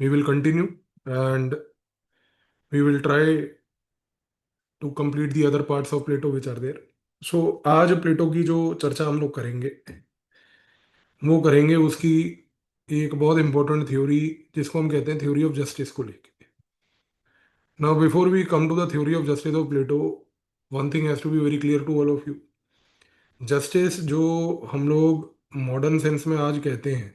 We will continue and we will try to complete the other parts of Plato which are there. So आज प्लेटो की जो चर्चा हम लोग करेंगे वो करेंगे उसकी एक बहुत इंपॉर्टेंट थ्योरी जिसको हम कहते हैं थ्योरी ऑफ जस्टिस को लेके। Now before we come to the theory of justice of Plato, one thing has to be very clear to all of you. Justice जो हम लोग मॉडर्न सेंस में आज कहते हैं,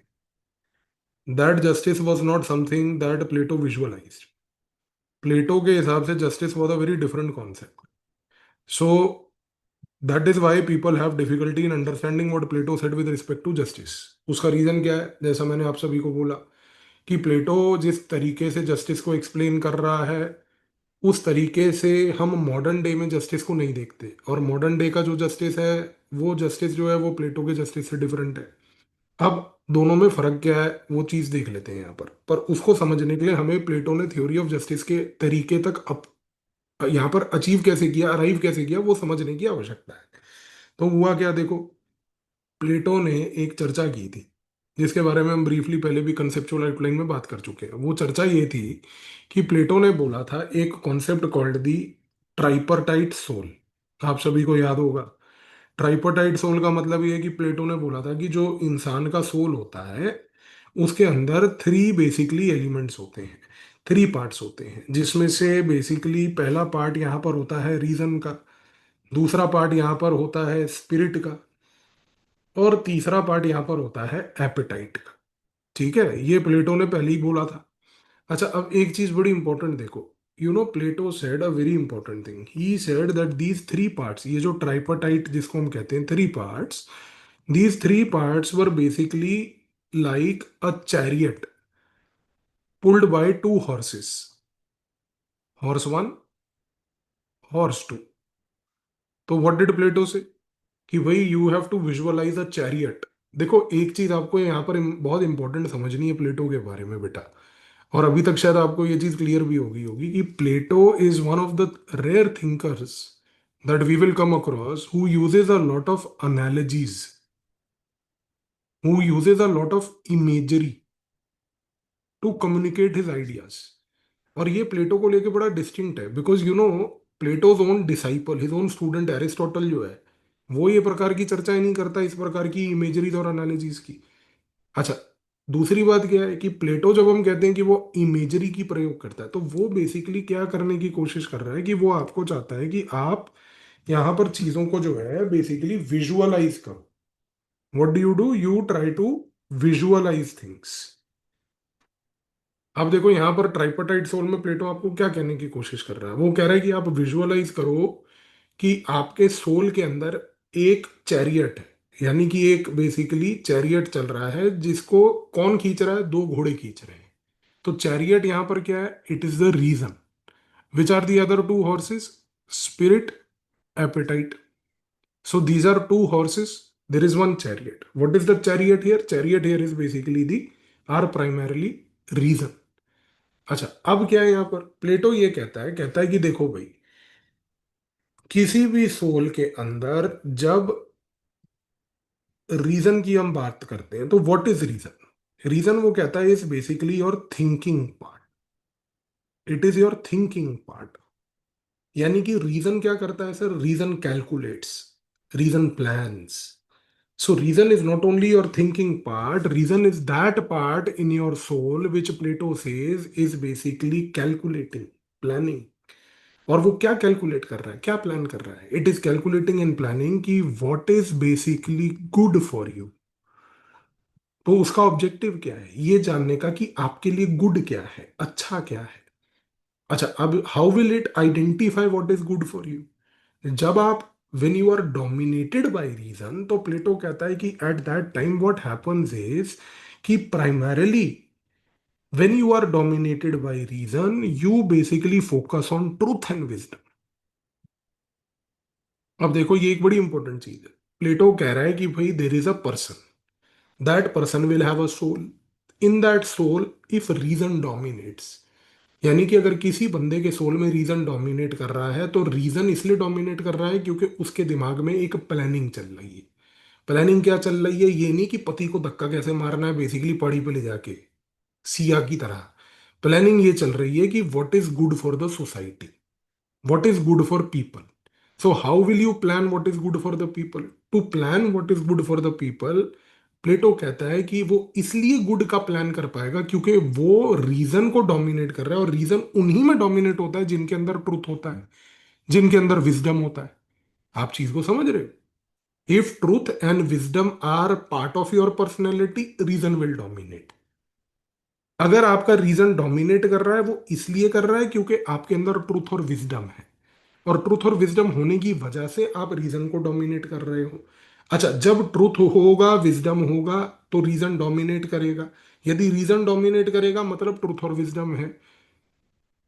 that justice was not something that Plato visualised. Plato के हिसाब से justice was a very different concept. So that is why people have difficulty in understanding what Plato said with respect to justice. उसका reason क्या है? जैसा मैंने आप सभी को बोला कि प्लेटो जिस तरीके से जस्टिस को एक्सप्लेन कर रहा है उस तरीके से हम मॉडर्न डे में जस्टिस को नहीं देखते, और मॉडर्न डे का जो जस्टिस है वो जस्टिस जो है वो प्लेटो के जस्टिस से डिफरेंट है। अब दोनों में फर्क क्या है वो चीज देख लेते हैं यहाँ पर उसको समझने के लिए हमें प्लेटो ने थ्योरी ऑफ जस्टिस के तरीके तक अप यहाँ पर अचीव कैसे किया, अराइव कैसे किया, वो समझने की आवश्यकता है। तो हुआ क्या देखो, प्लेटो ने एक चर्चा की थी जिसके बारे में हम ब्रीफली पहले भी कंसेप्चुअल आउटलाइन में बात कर चुके हैं। वो चर्चा ये थी कि प्लेटो ने बोला था एक कॉन्सेप्ट कॉल्ड दी ट्राइपर्टाइट सोल। आप सभी को याद होगा। ट्राइपर्टाइट सोल का मतलब ये है कि प्लेटो ने बोला था कि जो इंसान का सोल होता है उसके अंदर थ्री बेसिकली एलिमेंट्स होते हैं, थ्री पार्ट्स होते हैं, जिसमें से बेसिकली पहला पार्ट यहाँ पर होता है रीजन का, दूसरा पार्ट यहाँ पर होता है स्पिरिट का, और तीसरा पार्ट यहाँ पर होता है एपेटाइट का। ठीक है, ये प्लेटो ने पहले ही बोला था। अच्छा, अब एक चीज बड़ी इंपॉर्टेंट देखो। Plato said a very important thing. He said that these three parts, ये जो ट्राइपर्टाइट जिसको हम कहते हैं three parts, these three parts were basically like a chariot pulled by two horses, horse one, horse two. तो what did Plato say कि भाई you have to visualise a chariot. देखो एक चीज आपको यहाँ पर बहुत इंपॉर्टेंट समझनी है प्लेटो के बारे में बेटा, और अभी तक शायद आपको ये चीज क्लियर भी होगी कि Plato is one of the rare thinkers that we will come across who uses a lot of analogies, who uses a lot of imagery to communicate his ideas. और ये प्लेटो को लेके बड़ा डिस्टिंक्ट है because Plato's own disciple, his own student Aristotle जो है वो ये प्रकार की चर्चाएं नहीं करता, इस प्रकार की इमेजरीज और एनालिसिस की। अच्छा, दूसरी बात क्या है कि प्लेटो जब हम कहते हैं कि वो इमेजरी की प्रयोग करता है तो वो बेसिकली क्या करने की कोशिश कर रहा है कि वो आपको चाहता है कि आप यहाँ पर चीजों को जो है बेसिकली विजुअलाइज करो। What do? You try to visualize things. अब देखो यहाँ पर ट्राइपर्टाइट सोल में प्लेटो आपको क्या कहने की कोशिश कर रहा है, वो कह रहा है कि आप विजुअलाइज करो कि आपके सोल के अंदर एक चैरियट है, यानी कि एक बेसिकली चैरियट चल रहा है जिसको कौन खींच रहा है? दो घोड़े खींच रहे हैं। तो चैरियट यहां पर क्या है? It is the reason. Which are the other two horses? Spirit, appetite. So these are two horses, there is one chariot. What is the chariot here? Chariot here is basically the are primarily reason. अच्छा, अब क्या है यहाँ पर प्लेटो ये कहता है कि देखो भाई, किसी भी सोल के अंदर जब रीजन की हम बात करते हैं तो व्हाट इज रीजन? रीजन वो कहता है is basically your thinking part. It is your thinking part. यानी कि रीजन क्या करता है sir? Reason calculates, reason plans. So reason is not only your thinking part, reason is that part in your soul which Plato says is basically calculating, planning. और वो क्या calculate कर रहा है, क्या प्लान कर रहा है? It is calculating and planning कि what is basically good for you. तो उसका ऑब्जेक्टिव क्या है? ये जानने का कि आपके लिए गुड क्या है, अच्छा क्या है। अच्छा, अब how will it identify what is good for you? जब आप when you are dominated by reason, तो प्लेटो कहता है कि at that time what happens is कि primarily when you are dominated by reason you basically focus on truth and wisdom। अब देखो ये एक बड़ी इंपॉर्टेंट चीज है। प्लेटो कह रहा है कि भाई there is a person, that person will have a soul. In that soul if reason dominates, यानी कि अगर किसी बंदे के सोल में रीजन डोमिनेट कर रहा है तो रीजन इसलिए डोमिनेट कर रहा है क्योंकि उसके दिमाग में एक प्लानिंग चल रही है। प्लानिंग क्या चल रही है? ये नहीं कि पति को धक्का कैसे मारना है बेसिकली पड़ी पे ले जाके, सिया की तरह। प्लानिंग ये चल रही है कि what is good for the society, what is good for people. So how will you plan what is good for the people? To plan what is good for the people, प्लेटो कहता है कि वो इसलिए गुड का plan कर पाएगा क्योंकि वो रीजन को डोमिनेट कर रहा है, और रीजन उन्हीं में डोमिनेट होता है जिनके अंदर ट्रुथ होता है, जिनके अंदर विजडम होता है। आप चीज को समझ रहे हो? If truth and wisdom are part of your personality, reason will dominate. अगर आपका रीजन डोमिनेट कर रहा है, वो इसलिए कर रहा है क्योंकि आपके अंदर ट्रूथ और विजडम है, और ट्रूथ और विजडम होने की वजह से आप रीजन को डोमिनेट कर रहे हो। अच्छा, जब ट्रूथ होगा, विजडम होगा, तो रीजन डोमिनेट करेगा। यदि रीजन डोमिनेट करेगा मतलब ट्रूथ और विजडम है।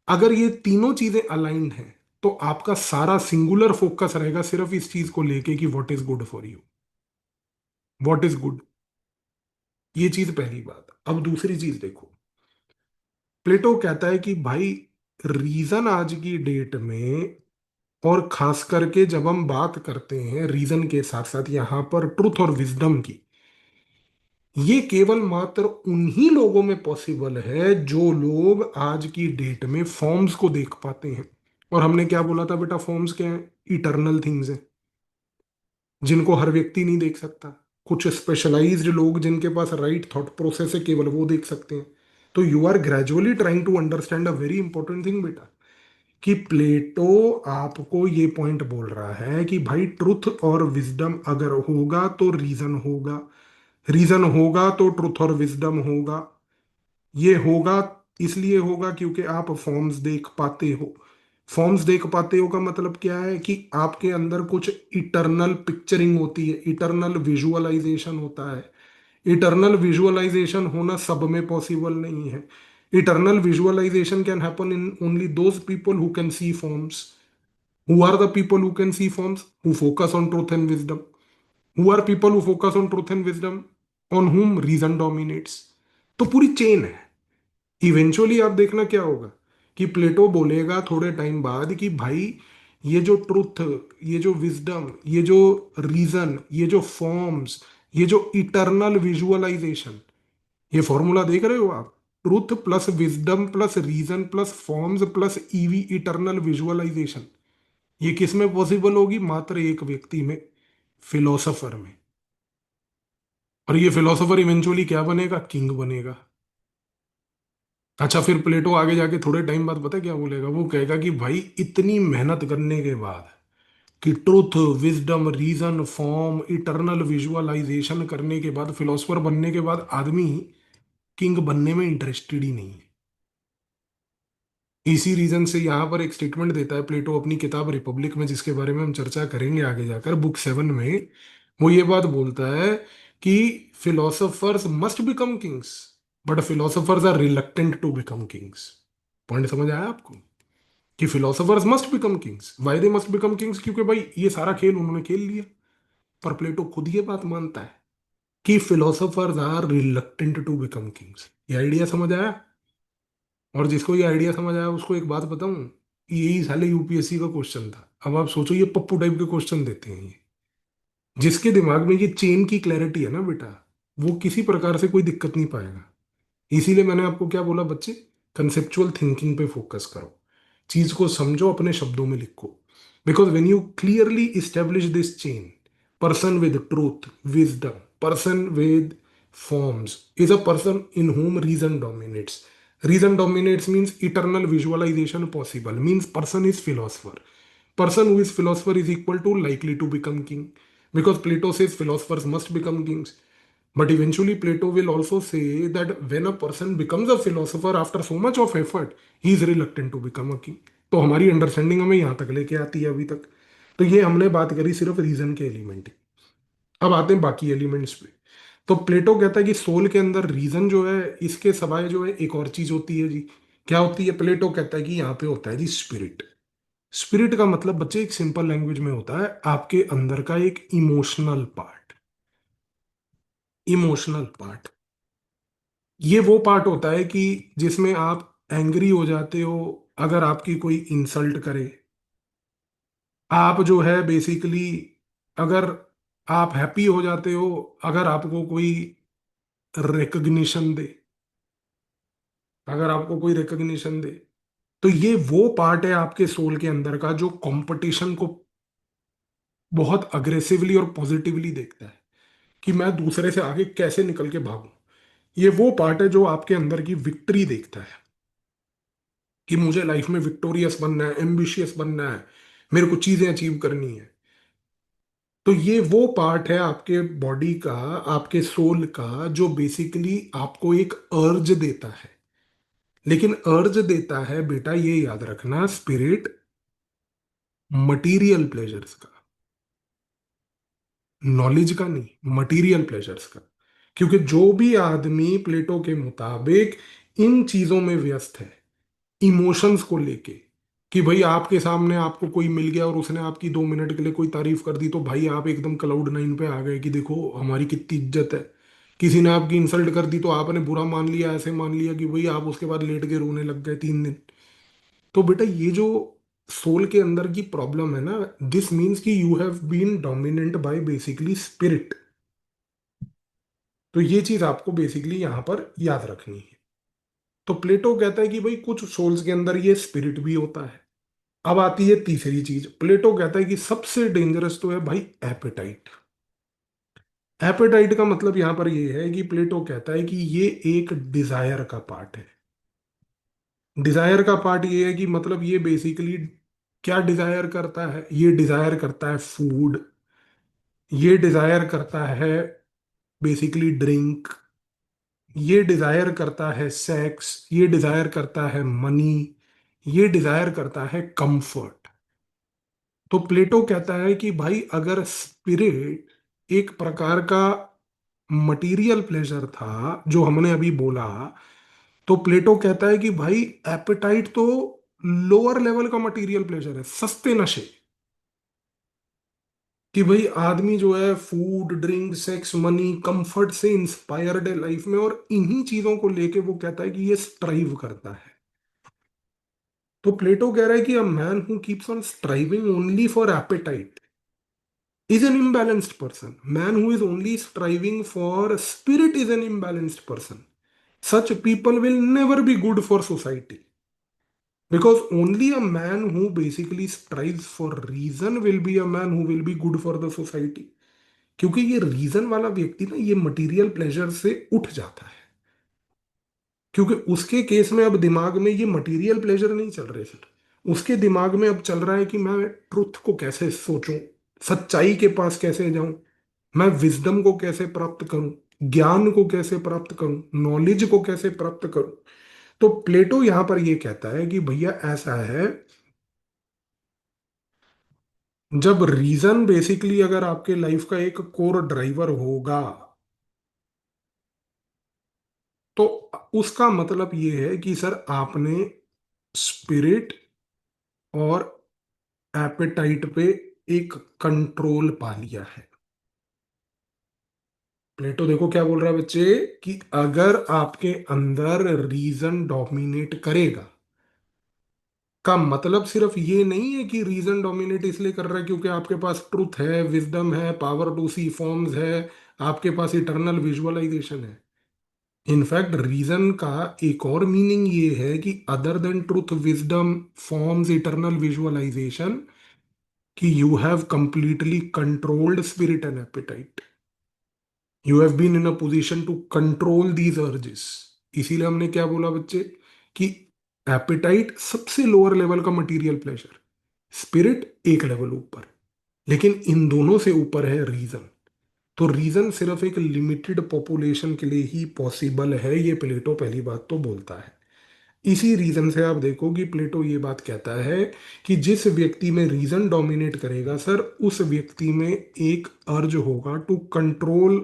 अगर ये तीनों चीजें अलाइंड हैं, तो आपका सारा सिंगुलर फोकस रहेगा सिर्फ इस चीज को लेके कि what is good for you, what is good. ये चीज पहली बात। अब दूसरी चीज देखो, प्लेटो कहता है कि भाई रीजन आज की डेट में, और खास करके जब हम बात करते हैं रीजन के साथ साथ यहां पर ट्रुथ और विजडम की, ये केवल मात्र उन्हीं लोगों में पॉसिबल है जो लोग आज की डेट में फॉर्म्स को देख पाते हैं। और हमने क्या बोला था बेटा, फॉर्म्स क्या है? इटरनल थिंग्स हैं, जिनको हर व्यक्ति नहीं देख सकता। कुछ स्पेशलाइज्ड लोग जिनके पास राइट थॉट प्रोसेस है, केवल वो देख सकते हैं। तो you are gradually trying to understand a very important thing बेटा, कि प्लेटो आपको ये पॉइंट बोल रहा है कि भाई ट्रुथ और विजडम अगर होगा तो रीजन होगा, रीजन होगा तो ट्रुथ और विजडम होगा। ये होगा इसलिए होगा क्योंकि आप फॉर्म्स देख पाते हो। फॉर्म्स देख पाते हो का मतलब क्या है? कि आपके अंदर कुछ इटरनल पिक्चरिंग होती है, इटरनल विजुअलाइजेशन होता है। इटरनल विजुअलाइजेशन होना सब में पॉसिबल नहीं है। Eternal visualization can happen in only those people who can see forms. Who are the people who can see forms? Who focus on truth and wisdom. Who are people who focus on truth and wisdom? On whom reason dominates. तो पूरी chain है। Eventually आप देखना क्या होगा, कि प्लेटो बोलेगा थोड़े टाइम बाद कि भाई ये जो ट्रुथ, ये जो विजडम, ये जो रीजन, ये जो फॉर्म्स, ये जो इटरनल विजुअलाइजेशन, ये फॉर्मूला देख रहे हो आप? Truth plus wisdom plus reason plus forms plus EV eternal visualization, ये किस में पॉसिबल होगी? मात्र एक व्यक्ति में, फिलोसोफर में। और ये फिलोसोफर इवेंचुअली क्या बनेगा? किंग बनेगा। अच्छा, फिर प्लेटो आगे जाके थोड़े टाइम बाद पता है क्या बोलेगा? वो कहेगा कि भाई इतनी मेहनत करने के बाद, कि truth, wisdom, reason, form, eternal visualization करने के बाद, फिलोसोफर बनने के बाद आदमी किंग बनने में इंटरेस्टेड ही नहीं है। इसी रीजन से यहां पर एक स्टेटमेंट देता है प्लेटो अपनी किताब रिपब्लिक में, जिसके बारे में हम चर्चा करेंगे आगे जाकर, बुक 7 में। वो ये बात बोलता है कि philosophers must become kings, but philosophers are reluctant to become kings. Point समझ आया आपको? कि philosophers must become kings, why they must become kings? क्योंकि भाई ये सारा खेल उन्होंने खेल लिया। पर प्लेटो खुद ये बात मानता है कि philosophers are reluctant to become kings. ये आइडिया समझ आया? और जिसको ये आइडिया समझ आया उसको एक बात बताऊं, यही साले यूपीएससी का क्वेश्चन था। अब आप सोचो, ये पप्पू टाइप के क्वेश्चन देते हैं ये। जिसके दिमाग में ये चेन की क्लैरिटी है ना बेटा, वो किसी प्रकार से कोई दिक्कत नहीं पाएगा। इसीलिए मैंने आपको क्या बोला बच्चे, कंसेप्चुअल थिंकिंग पे फोकस करो, चीज को समझो, अपने शब्दों में लिखो। Because when you clearly establish this chain, person with truth, wisdom, person with forms is a person in whom reason dominates. Reason dominates means eternal visualization possible, means person is philosopher. Person who is philosopher is equal to likely to become king, because Plato says philosophers must become kings. But eventually, Plato will also say that when a person becomes a philosopher after so much of effort, he is reluctant to become a king. तो हमारी understanding हमें यहाँ तक लेके आती है अभी तक। तो ये हमने बात करी सिर्फ रीजन के एलिमेंट की। अब आते हैं बाकी एलिमेंट्स पे। तो प्लेटो कहता है कि सोल के अंदर रीजन जो है, इसके सिवाय जो है एक और चीज होती है जी। क्या होती है? प्लेटो कहता है कि यहाँ पे होता है जी स्पिरिट। स्पिरिट का मतलब बच्चे एक सिंपल लैंग्वेज में होता है आपके अंदर का एक इमोशनल पार्ट। इमोशनल पार्ट, ये वो पार्ट होता है कि जिसमें आप एंग्री हो जाते हो अगर आपकी कोई इंसल्ट करे। आप जो है बेसिकली, अगर आप हैप्पी हो जाते हो अगर आपको कोई रिकग्निशन दे। अगर आपको कोई रिकग्निशन दे, तो ये वो पार्ट है आपके सोल के अंदर का जो कंपटीशन को बहुत अग्रेसिवली और पॉजिटिवली देखता है कि मैं दूसरे से आगे कैसे निकल के भागूं। ये वो पार्ट है जो आपके अंदर की विक्ट्री देखता है कि मुझे लाइफ में विक्टोरियस बनना है, एम्बिशियस बनना है, मेरे को चीजें अचीव करनी है। तो ये वो पार्ट है आपके बॉडी का, आपके सोल का, जो बेसिकली आपको एक अर्ज देता है। लेकिन अर्ज देता है बेटा, ये याद रखना, स्पिरिट मटीरियल प्लेजर्स का, नॉलेज का नहीं, मटीरियल प्लेजर्स का। क्योंकि जो भी आदमी प्लेटो के मुताबिक इन चीजों में व्यस्त है, इमोशंस को लेके, कि भाई आपके सामने आपको कोई मिल गया और उसने आपकी 2 मिनट के लिए कोई तारीफ कर दी, तो भाई आप एकदम क्लाउड नाइन पे आ गए कि देखो हमारी कितनी इज्जत है। किसी ने आपकी इंसल्ट कर दी तो आपने बुरा मान लिया, ऐसे मान लिया कि भाई आप उसके बाद लेट के रोने लग गए 3 दिन। तो बेटा ये जो सोल के अंदर की प्रॉब्लम है ना, दिस मीन्स कि you have been dominant by basically spirit. तो ये चीज आपको बेसिकली यहां पर याद रखनी है। तो प्लेटो कहता है कि भाई कुछ सोल्स के अंदर ये स्पिरिट भी होता है। अब आती है तीसरी चीज, प्लेटो कहता है कि सबसे डेंजरस तो है भाई एपेटाइट। एपेटाइट का मतलब यहां पर ये है कि प्लेटो कहता है कि ये एक डिजायर का पार्ट है। डिजायर का पार्ट ये है कि मतलब ये बेसिकली क्या डिजायर करता है, ये डिजायर करता है फूड, ये डिजायर करता है बेसिकली ड्रिंक, ये डिजायर करता है सेक्स, ये डिजायर करता है मनी, ये डिजायर करता है कंफर्ट। तो प्लेटो कहता है कि भाई अगर स्पिरिट एक प्रकार का मटीरियल प्लेजर था जो हमने अभी बोला, तो प्लेटो कहता है कि भाई एपेटाइट तो लोअर लेवल का मटीरियल प्लेजर है, सस्ते नशे। कि भाई आदमी जो है food drink sex money comfort से इंस्पायर्ड है लाइफ में, और इन्हीं चीजों को लेके वो कहता है कि ये स्ट्राइव करता है। तो प्लेटो कह रहा है कि a man who keeps on striving only for appetite is an imbalanced person. Man who is only striving for spirit is an imbalanced person. Such people will never be good for society. Because only a man who basically strives for reason will be a man who will be good for the society. क्योंकि ये reason वाला व्यक्ति ना, ये material pleasure से उठ जाता है। क्योंकि उसके केस में अब दिमाग में ये मटेरियल प्लेजर नहीं चल रहे सर, उसके दिमाग में अब चल रहा है कि मैं ट्रुथ को कैसे सोचूं, सच्चाई के पास कैसे जाऊं, मैं विजडम को कैसे प्राप्त करूं, ज्ञान को कैसे प्राप्त करूं, नॉलेज को कैसे प्राप्त करूं। तो प्लेटो यहां पर यह कहता है कि भैया ऐसा है, जब रीजन बेसिकली अगर आपके लाइफ का एक कोर ड्राइवर होगा, तो उसका मतलब ये है कि सर आपने स्पिरिट और एपेटाइट पे एक कंट्रोल पा लिया है। प्लेटो देखो क्या बोल रहा है बच्चे, कि अगर आपके अंदर रीजन डोमिनेट करेगा, का मतलब सिर्फ ये नहीं है कि रीजन डोमिनेट इसलिए कर रहा है क्योंकि आपके पास ट्रुथ है, विजडम है, पावर टू सी फॉर्म्स है, आपके पास इटर्नल विजुअलाइजेशन है। इनफैक्ट रीजन का एक और मीनिंग ये है कि other than truth wisdom forms eternal visualisation, कि you have completely controlled spirit and appetite, you have been in a position to control these urges. इसीलिए हमने क्या बोला बच्चे, कि एपेटाइट सबसे लोअर लेवल का मटेरियल प्लेजर, स्पिरिट एक लेवल ऊपर, लेकिन इन दोनों से ऊपर है रीजन। तो रीजन सिर्फ एक लिमिटेड पॉपुलेशन के लिए ही पॉसिबल है, ये प्लेटो पहली बात तो बोलता है। इसी रीजन से आप देखो कि प्लेटो ये बात कहता है कि जिस व्यक्ति में रीजन डोमिनेट करेगा सर, उस व्यक्ति में एक अर्ज होगा टू कंट्रोल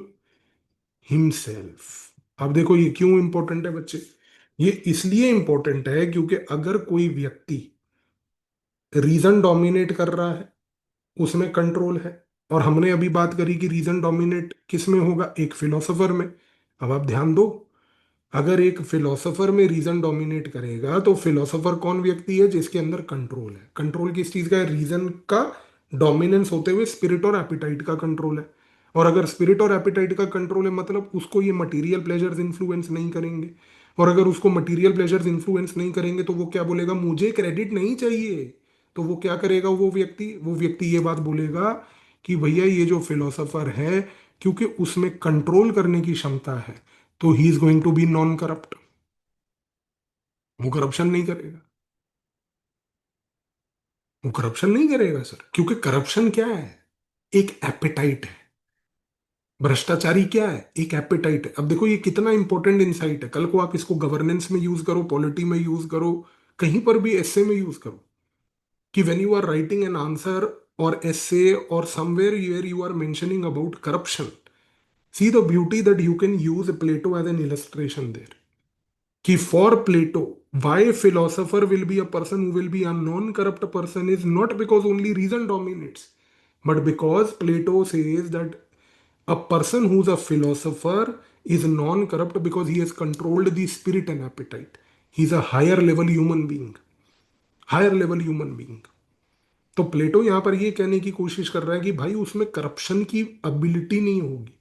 हिमसेल्फ। अब देखो ये क्यों इंपॉर्टेंट है बच्चे, ये इसलिए इंपॉर्टेंट है क्योंकि अगर कोई व्यक्ति रीजन डोमिनेट कर रहा है, उसमें कंट्रोल है, और हमने अभी बात करी कि रीजन डोमिनेट किस में होगा, एक फिलोसोफर में। अब आप ध्यान दो, अगर एक फिलोसोफर में रीजन डोमिनेट करेगा, तो फिलोसोफर कौन व्यक्ति है जिसके अंदर कंट्रोल है। कंट्रोल किस चीज का है, रीजन का डोमिनेंस होते हुए स्पिरिट और एपिटाइट का कंट्रोल है। और अगर स्पिरिट और एपिटाइट का कंट्रोल है, मतलब उसको ये मटेरियल प्लेजर्स इन्फ्लुएंस नहीं करेंगे। और अगर उसको मटेरियल प्लेजर्स इन्फ्लुएंस नहीं करेंगे तो वो क्या बोलेगा, मुझे क्रेडिट नहीं चाहिए। तो वो क्या करेगा, वो व्यक्ति ये बात बोलेगा कि भैया ये जो फिलोसोफर है, क्योंकि उसमें कंट्रोल करने की क्षमता है, तो he is going to be non corrupt. वो करप्शन नहीं करेगा। वो करप्शन नहीं करेगा सर, क्योंकि करप्शन क्या है, एक एपेटाइट है। भ्रष्टाचारी क्या है, एक एपेटाइट है। अब देखो ये कितना इंपॉर्टेंट इंसाइट है, कल को आप इसको गवर्नेंस में यूज करो, पॉलिटी में यूज करो, कहीं पर भी एसए में यूज करो, कि when you are writing an answer और essay or somewhere where you are mentioning about corruption, see the beauty that you can use Plato as an illustration there. कि for Plato, why a philosopher will be a person who will be a non-corrupt person is not because only reason dominates, but because Plato says that a person who's a philosopher is non-corrupt because he has controlled the spirit and appetite. He's a higher level human being. Higher level human being. तो Plato यहां पर ये कहने की कोशिश कर रहा है कि भाई उसमें करप्शन की एबिलिटी नहीं होगी।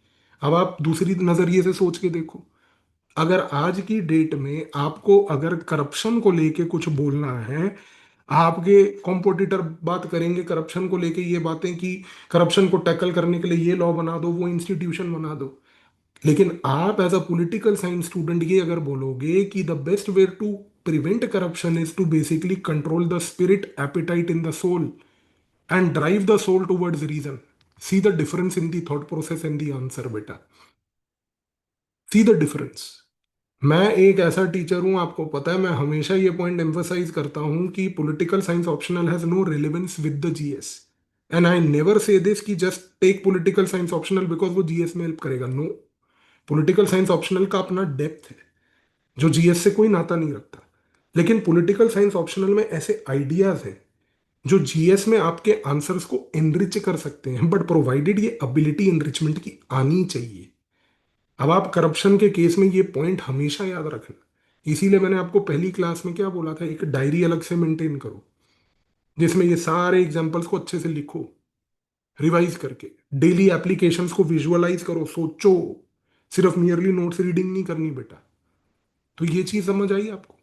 अब आप दूसरी नजरिए से सोच के देखो, अगर आज की डेट में आपको अगर करप्शन को लेके कुछ बोलना है, आपके कॉम्पिटिटर बात करेंगे करप्शन को लेके ये बातें कि करप्शन को टैकल करने के लिए ये लॉ बना दो, वो इंस्टीट्यूशन बना दो, लेकिन आप as a political science student ये अगर बोलोगे कि the best way to prevent corruption is to basically control the spirit appetite in the soul and drive the soul towards reason. See the difference in the thought process and the answer, बेटा। See the difference. मैं एक ऐसा teacher हूं, आपको पता है, मैं हमेशा ये पॉइंट एम्फसाइज करता हूं कि political science optional has no relevance with the GS. And I never say this कि just take political science optional because वो जीएस में हेल्प करेगा, नो। पॉलिटिकल साइंस ऑप्शनल का अपना डेप्थ है जो जीएस से कोई नाता नहीं रखता। लेकिन पॉलिटिकल साइंस ऑप्शनल में ऐसे आइडियाज हैं जो जीएस में आपके आंसर्स को एनरिच कर सकते हैं, बट प्रोवाइडेड ये एबिलिटी एनरिचमेंट की आनी चाहिए। अब आप करप्शन के केस में ये पॉइंट हमेशा याद रखना। इसीलिए मैंने आपको पहली क्लास में क्या बोला था, एक डायरी अलग से मेंटेन करो जिसमें ये सारे एग्जांपल्स को अच्छे से लिखो, रिवाइज करके डेली एप्लीकेशंस को विजुअलाइज करो, सोचो। सिर्फ मियरली नोट्स रीडिंग नहीं करनी बेटा। तो ये चीज समझ आई आपको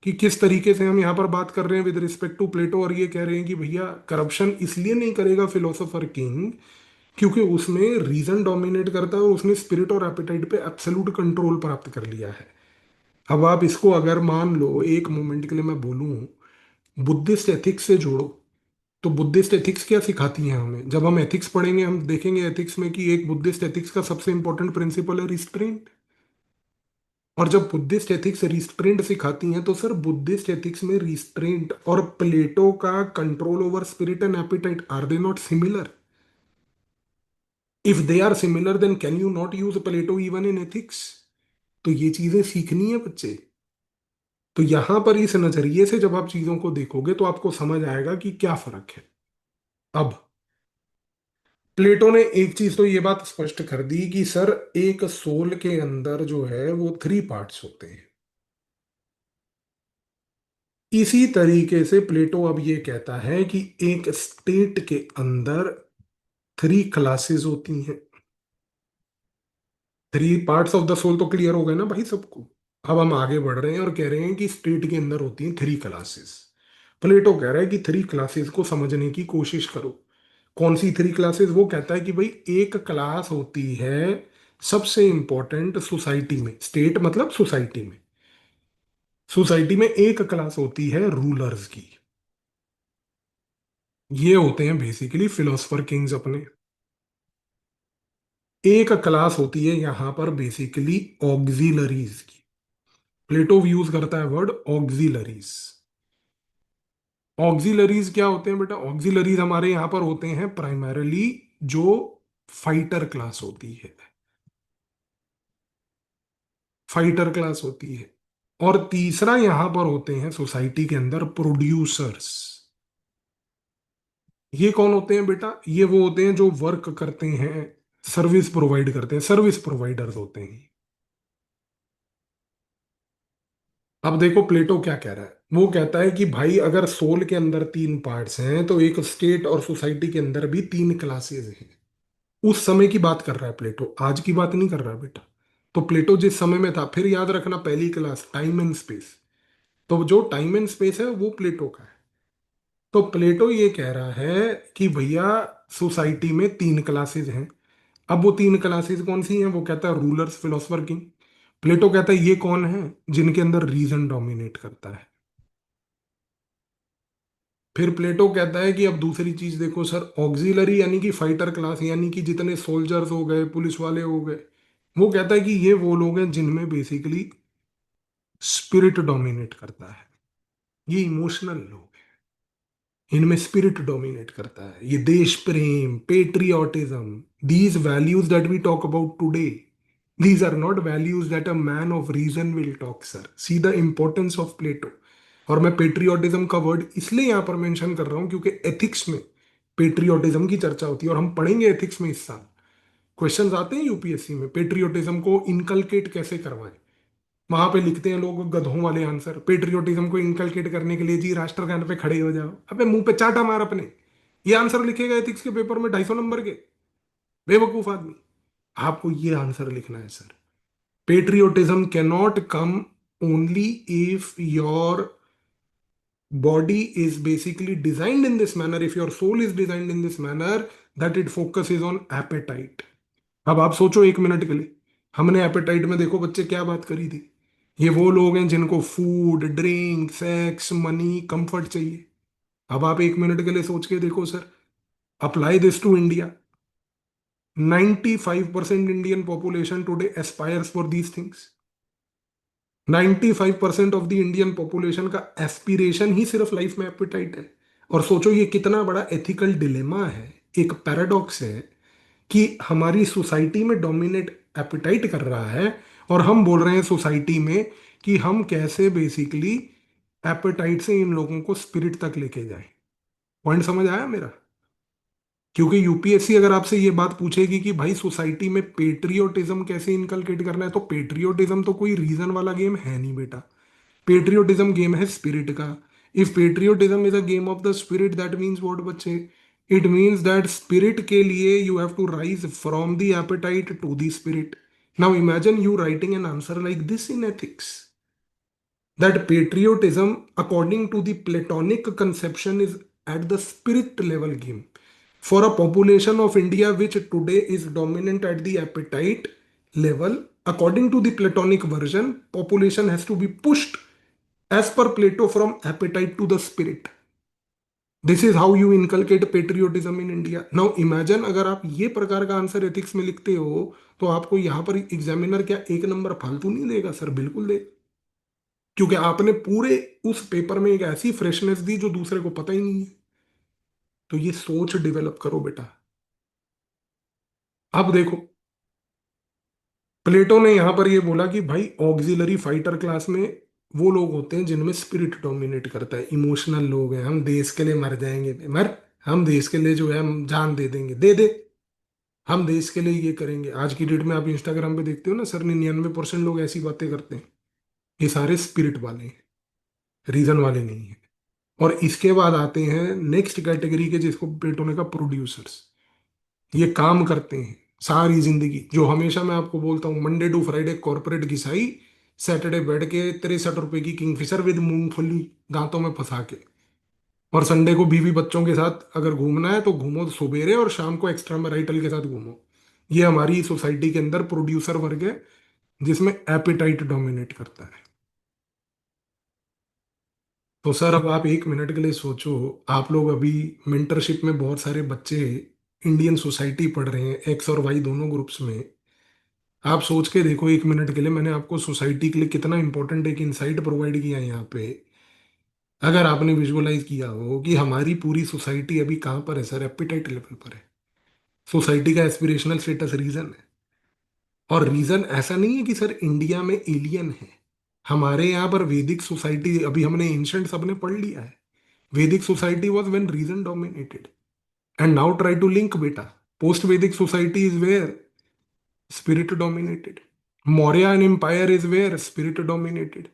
कि किस तरीके से हम यहाँ पर बात कर रहे हैं विद रिस्पेक्ट टू प्लेटो, और ये कह रहे हैं कि भैया करप्शन इसलिए नहीं करेगा फिलोसोफर किंग क्योंकि उसमें रीजन डोमिनेट करता है और उसने स्पिरिट और एपेटाइट पे एब्सोल्यूट कंट्रोल प्राप्त कर लिया है। अब आप इसको अगर मान लो एक मोमेंट के लिए मैं बोलूं, बुद्धिस्ट एथिक्स से जोड़ो, तो बुद्धिस्ट एथिक्स क्या सिखाती हैं हमें, जब हम एथिक्स पढ़ेंगे हम देखेंगे एथिक्स में कि एक बुद्धिस्ट एथिक्स का सबसे इंपॉर्टेंट प्रिंसिपल है रिस्ट्रेंट। और जब बुद्धिस्ट एथिक्स रिस्ट्रेंट सिखाती हैं तो सर बुद्धिस्ट एथिक्स में रिस्ट्रेंट और प्लेटो का control over spirit and appetite, are they not similar? If they are similar then can you not use Plato even in ethics? तो ये चीजें सीखनी है बच्चे। तो यहां पर इस नजरिए से जब आप चीजों को देखोगे तो आपको समझ आएगा कि क्या फर्क है। अब प्लेटो ने एक चीज तो ये बात स्पष्ट कर दी कि सर एक सोल के अंदर जो है वो थ्री पार्ट्स होते हैं। इसी तरीके से प्लेटो अब ये कहता है कि एक स्टेट के अंदर थ्री क्लासेस होती हैं। Three parts of the soul तो क्लियर हो गए ना भाई सबको। अब हम आगे बढ़ रहे हैं और कह रहे हैं कि स्टेट के अंदर होती हैं थ्री क्लासेस। प्लेटो कह रहा है कि थ्री क्लासेस को समझने की कोशिश करो। कौन सी थ्री क्लासेस? वो कहता है कि भाई एक क्लास होती है सबसे इंपॉर्टेंट सोसाइटी में, स्टेट मतलब सोसाइटी में, सोसाइटी में एक क्लास होती है रूलर्स की। ये होते हैं बेसिकली फिलोसफर किंग्स अपने। एक क्लास होती है यहां पर बेसिकली ऑक्सिलरीज की। प्लेटो यूज करता है वर्ड ऑक्सिलरीज। ऑक्सिलरीज क्या होते हैं बेटा? ऑक्सिलरीज हमारे यहां पर होते हैं प्राइमरली जो फाइटर क्लास होती है, फाइटर क्लास होती है। और तीसरा यहां पर होते हैं सोसाइटी के अंदर प्रोड्यूसर्स। ये कौन होते हैं बेटा? ये वो होते हैं जो वर्क करते हैं, सर्विस प्रोवाइड करते हैं, सर्विस प्रोवाइडर्स होते हैं। अब देखो प्लेटो क्या कह रहा है, वो कहता है कि भाई अगर सोल के अंदर तीन पार्ट्स हैं तो एक स्टेट और सोसाइटी के अंदर भी तीन क्लासेस हैं। उस समय की बात कर रहा है प्लेटो, आज की बात नहीं कर रहा बेटा। तो प्लेटो जिस समय में था, फिर याद रखना पहली क्लास टाइम एंड स्पेस, तो जो टाइम एंड स्पेस है वो प्लेटो का है। तो प्लेटो ये कह रहा है कि भैया सोसाइटी में तीन क्लासेस हैं। अब वो तीन क्लासेस कौन सी हैं? वो कहता है रूलर्स, फिलोसफर, किंग। प्लेटो कहता है ये कौन है? जिनके अंदर रीजन डोमिनेट करता है। फिर प्लेटो कहता है कि अब दूसरी चीज देखो सर, ऑक्सिलरी यानी कि फाइटर क्लास, यानी कि जितने सोल्जर्स हो गए, पुलिस वाले हो गए, वो कहता है कि ये वो लोग हैं जिनमें बेसिकली स्पिरिट डोमिनेट करता है। ये इमोशनल लोग, इनमें स्पिरिट डोमिनेट करता है। ये देश प्रेम, patriotism, these values that we talk about today, these are not values that a man of reason will talk sir. See the importance of Plato. और मैं पेट्रियोटिज्म का वर्ड इसलिए यहां पर मेंशन कर रहा हूं क्योंकि एथिक्स में पेट्रियोटिज्म की चर्चा होती है, और हम पढ़ेंगे एथिक्स में इस साल। क्वेश्चंस आते हैं यूपीएससी में, पेट्रियोटिज्म को इनकलकेट कैसे करवाएं। वहां पे लिखते हैं लोग गधों वाले आंसर, पेट्रियोटिज्म को इनकलकेट करने के लिए जी राष्ट्रगान पे खड़े हो जाओ। अबे मुंह पे चाटा मार अपने। ये आंसर लिखेगा एथिक्स के पेपर में 250 नंबर के, बेवकूफ आदमी। आपको ये आंसर लिखना है sir. Patriotism can not come only if your body is basically designed in this manner, if your soul is designed in this manner, that it focuses on appetite। अब आप सोचो एक मिनट के लिए, हमने एपेटाइट में देखो बच्चे क्या बात करी थी। ये वो लोग हैं जिनको food, drink, sex, money, comfort चाहिए। अब आप एक मिनट के लिए सोच के देखो sir, apply this to India. 95% Indian population today aspires for these things. 95% of the Indian population का एस्पिरेशन ही सिर्फ लाइफ में एपिटाइट है। और सोचो ये कितना बड़ा एथिकल डिलेमा है, एक पैराडॉक्स है, कि हमारी सोसाइटी में डोमिनेट एपिटाइट कर रहा है, और हम बोल रहे हैं सोसाइटी में कि हम कैसे बेसिकली एपिटाइट से इन लोगों को स्पिरिट तक लेके जाएं। पॉइंट समझ आया मेरा? क्योंकि यूपीएससी अगर आपसे ये बात पूछेगी कि भाई सोसाइटी में पेट्रियोटिज्म कैसे इनकलकेट करना है, तो पेट्रियोटिज्म तो कोई रीजन वाला गेम है नहीं बेटा। पेट्रियोटिज्म गेम है स्पिरिट का। If patriotism is a game of the spirit, that means what बच्चे? इट मीन्स दैट स्पिरिट के लिए you have to rise from the appetite to the spirit. Now imagine you writing an answer like this in ethics, that patriotism, according to the Platonic conception, is at the spirit level game. For a population of India which today is dominant at the appetite level, according to the Platonic version, population has to be pushed as per Plato from appetite to the spirit. This is how you inculcate patriotism in India. Now imagine अगर आप ये प्रकार का answer ethics में लिखते हो, तो आपको यहां पर एग्जामिनर क्या एक नंबर फालतू नहीं देगा सर? बिल्कुल दे। क्योंकि आपने पूरे उस पेपर में एक ऐसी फ्रेशनेस दी जो दूसरे को पता ही नहीं है। तो ये सोच डेवलप करो बेटा। अब देखो, प्लेटो ने यहां पर ये बोला कि भाई ऑक्सिलरी फाइटर क्लास में वो लोग होते हैं जिनमें स्पिरिट डोमिनेट करता है, इमोशनल लोग हैं। हम देश के लिए मर जाएंगे, मर, हम देश के लिए जो है हम जान दे देंगे, दे दे, हम देश के लिए ये करेंगे। आज की डेट में आप इंस्टाग्राम पे देखते हो ना सर, 99% लोग ऐसी बातें करते हैं। ये सारे स्पिरिट वाले हैं, रीजन वाले नहीं है। और इसके बाद आते हैं नेक्स्ट कैटेगरी के, जिसको प्लेटो ने कहा प्रोड्यूसर्स। ये काम करते हैं सारी जिंदगी, जो हमेशा मैं आपको बोलता हूँ, मंडे टू फ्राइडे कॉर्पोरेट घिसाई, सैटरडे बैठ के 63 रुपए की किंगफिशर विद मूंगफली दांतों में फंसा के, और संडे को बीवी बच्चों के साथ अगर घूमना है तो घूमो सवेरे, और शाम को एक्स्ट्रा मैरिटल के साथ घूमो। ये हमारी सोसाइटी के अंदर प्रोड्यूसर वर्ग है, जिसमें एपिटाइट डोमिनेट करता है। तो सर अब आप एक मिनट के लिए सोचो, आप लोग अभी मेंटरशिप में बहुत सारे बच्चे इंडियन सोसाइटी पढ़ रहे हैं, एक्स और वाई दोनों ग्रुप्स में। आप सोच के देखो एक मिनट के लिए, मैंने आपको सोसाइटी के लिए कितना इंपॉर्टेंट एक इंसाइट प्रोवाइड किया है यहाँ पे। अगर आपने विजुअलाइज किया हो कि हमारी पूरी सोसाइटी अभी कहाँ पर है सर? एपिटाइट लेवल पर है। सोसाइटी का एस्पिरेशनल स्टेटस रीजन है। और रीजन ऐसा नहीं है कि सर इंडिया में एलियन है। हमारे यहाँ पर वैदिक सोसाइटी, अभी हमने एंशंट सबने पढ़ लिया है, Vedic society was when reason dominated. And now try to link बेटा, post Vedic society is where spirit dominated. Maurya empire is where spirit dominated.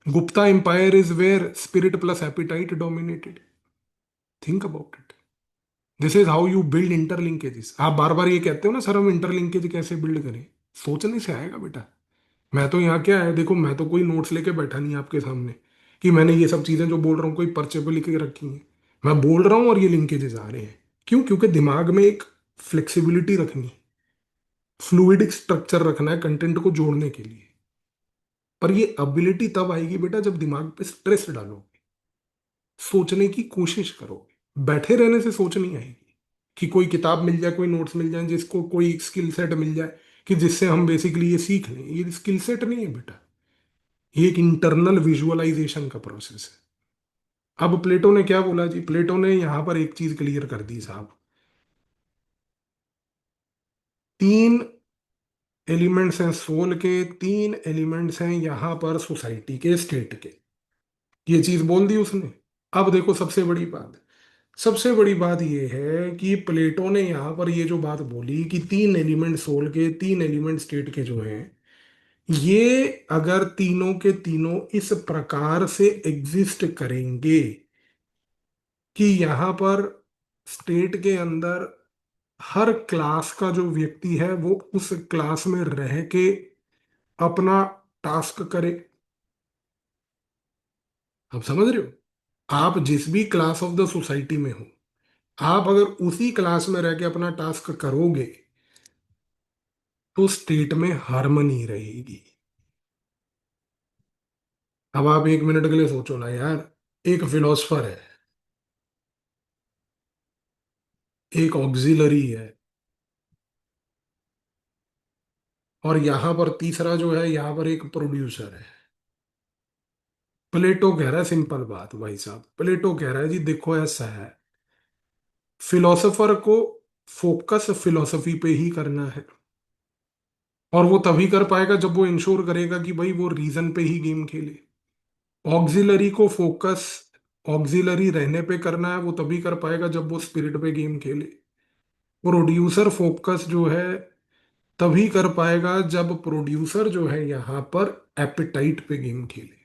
Gupta empire is where spirit plus appetite dominated. Think about it. This is how you build interlinkages. आप बार बार ये कहते हो ना sir हम interlinkage कैसे build करें, सोचने से आएगा बेटा। मैं तो यहाँ क्या है, देखो मैं तो कोई नोट्स लेके बैठा नहीं आपके सामने कि मैंने ये सब चीजें जो बोल रहा हूँ कोई पर्चे पे लिख के रखी हैं। मैं बोल रहा हूँ और ये लिंकेजेस आ रहे हैं। क्यों? क्योंकि दिमाग में एक फ्लेक्सिबिलिटी रखनी है, फ्लूइडिक स्ट्रक्चर रखना है कंटेंट को जोड़ने के लिए। पर ये एबिलिटी तब आएगी बेटा जब दिमाग पे स्ट्रेस डालोगे, सोचने की कोशिश करोगे। बैठे रहने से सोच नहीं आएगी कि कोई किताब मिल जाए, कोई नोट्स मिल जाए, जिसको कोई स्किल सेट मिल जाए कि जिससे हम बेसिकली ये सीख लें। ये स्किल सेट नहीं है बेटा, ये एक इंटरनल विजुअलाइजेशन का प्रोसेस है। अब प्लेटो ने क्या बोला जी? प्लेटो ने यहां पर एक चीज क्लियर कर दी साहब। तीन एलिमेंट्स हैं सोल के, तीन एलिमेंट्स हैं यहां पर सोसाइटी के, स्टेट के। ये चीज बोल दी उसने। अब देखो सबसे बड़ी बात, सबसे बड़ी बात ये है कि प्लेटो ने यहां पर ये जो बात बोली कि तीन एलिमेंट सोल के, तीन एलिमेंट स्टेट के जो हैं, ये अगर तीनों के तीनों इस प्रकार से एग्जिस्ट करेंगे कि यहां पर स्टेट के अंदर हर क्लास का जो व्यक्ति है वो उस क्लास में रह के अपना टास्क करे। आप समझ रहे हो? आप जिस भी क्लास ऑफ द सोसाइटी में हो, आप अगर उसी क्लास में रह के अपना टास्क करोगे तो स्टेट में हार्मनी रहेगी। अब आप एक मिनट के लिए सोचो ना यार, एक फिलोसफर है, एक ऑक्सिलरी है, और यहां पर तीसरा जो है, यहां पर एक प्रोड्यूसर है। प्लेटो कह रहा है सिंपल बात भाई साहब, प्लेटो कह रहा है जी देखो ऐसा है, फिलोसोफर को फोकस फिलोसफी पे ही करना है। और वो तभी कर पाएगा जब वो इंश्योर करेगा कि भाई वो रीजन पे ही गेम खेले। ऑक्सिलरी को फोकस ऑक्सिलरी रहने पे करना है, वो तभी कर पाएगा जब वो स्पिरिट पे गेम खेले। प्रोड्यूसर फोकस जो है तभी कर पाएगा जब प्रोड्यूसर जो है यहाँ पर एपिटाइट पे गेम खेले।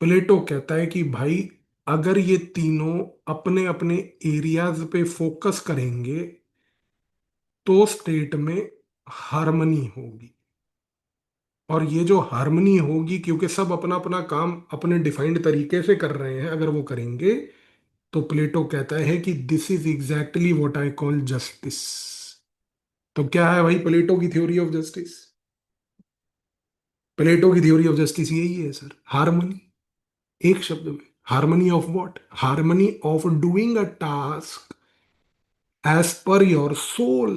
प्लेटो कहता है कि भाई अगर ये तीनों अपने अपने एरियाज पे फोकस करेंगे तो स्टेट में हार्मनी होगी। और ये जो हार्मनी होगी, क्योंकि सब अपना अपना काम अपने डिफाइंड तरीके से कर रहे हैं, अगर वो करेंगे तो प्लेटो कहता है कि this is exactly what I call justice. तो क्या है भाई प्लेटो की थ्योरी ऑफ जस्टिस? प्लेटो की थ्योरी ऑफ जस्टिस यही है सर, हार्मनी। एक शब्द में, harmony of what? Harmony of doing a task as per your soul,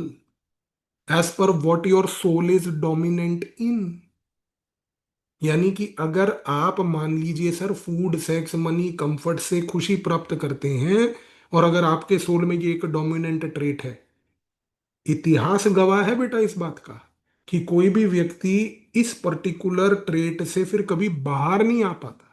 as per what your soul is dominant in. यानी कि अगर आप मान लीजिए sir food sex money comfort से खुशी प्राप्त करते हैं, और अगर आपके सोल में ये एक डोमिनेंट ट्रेट है, इतिहास गवाह है बेटा इस बात का कि कोई भी व्यक्ति इस पर्टिकुलर ट्रेट से फिर कभी बाहर नहीं आ पाता।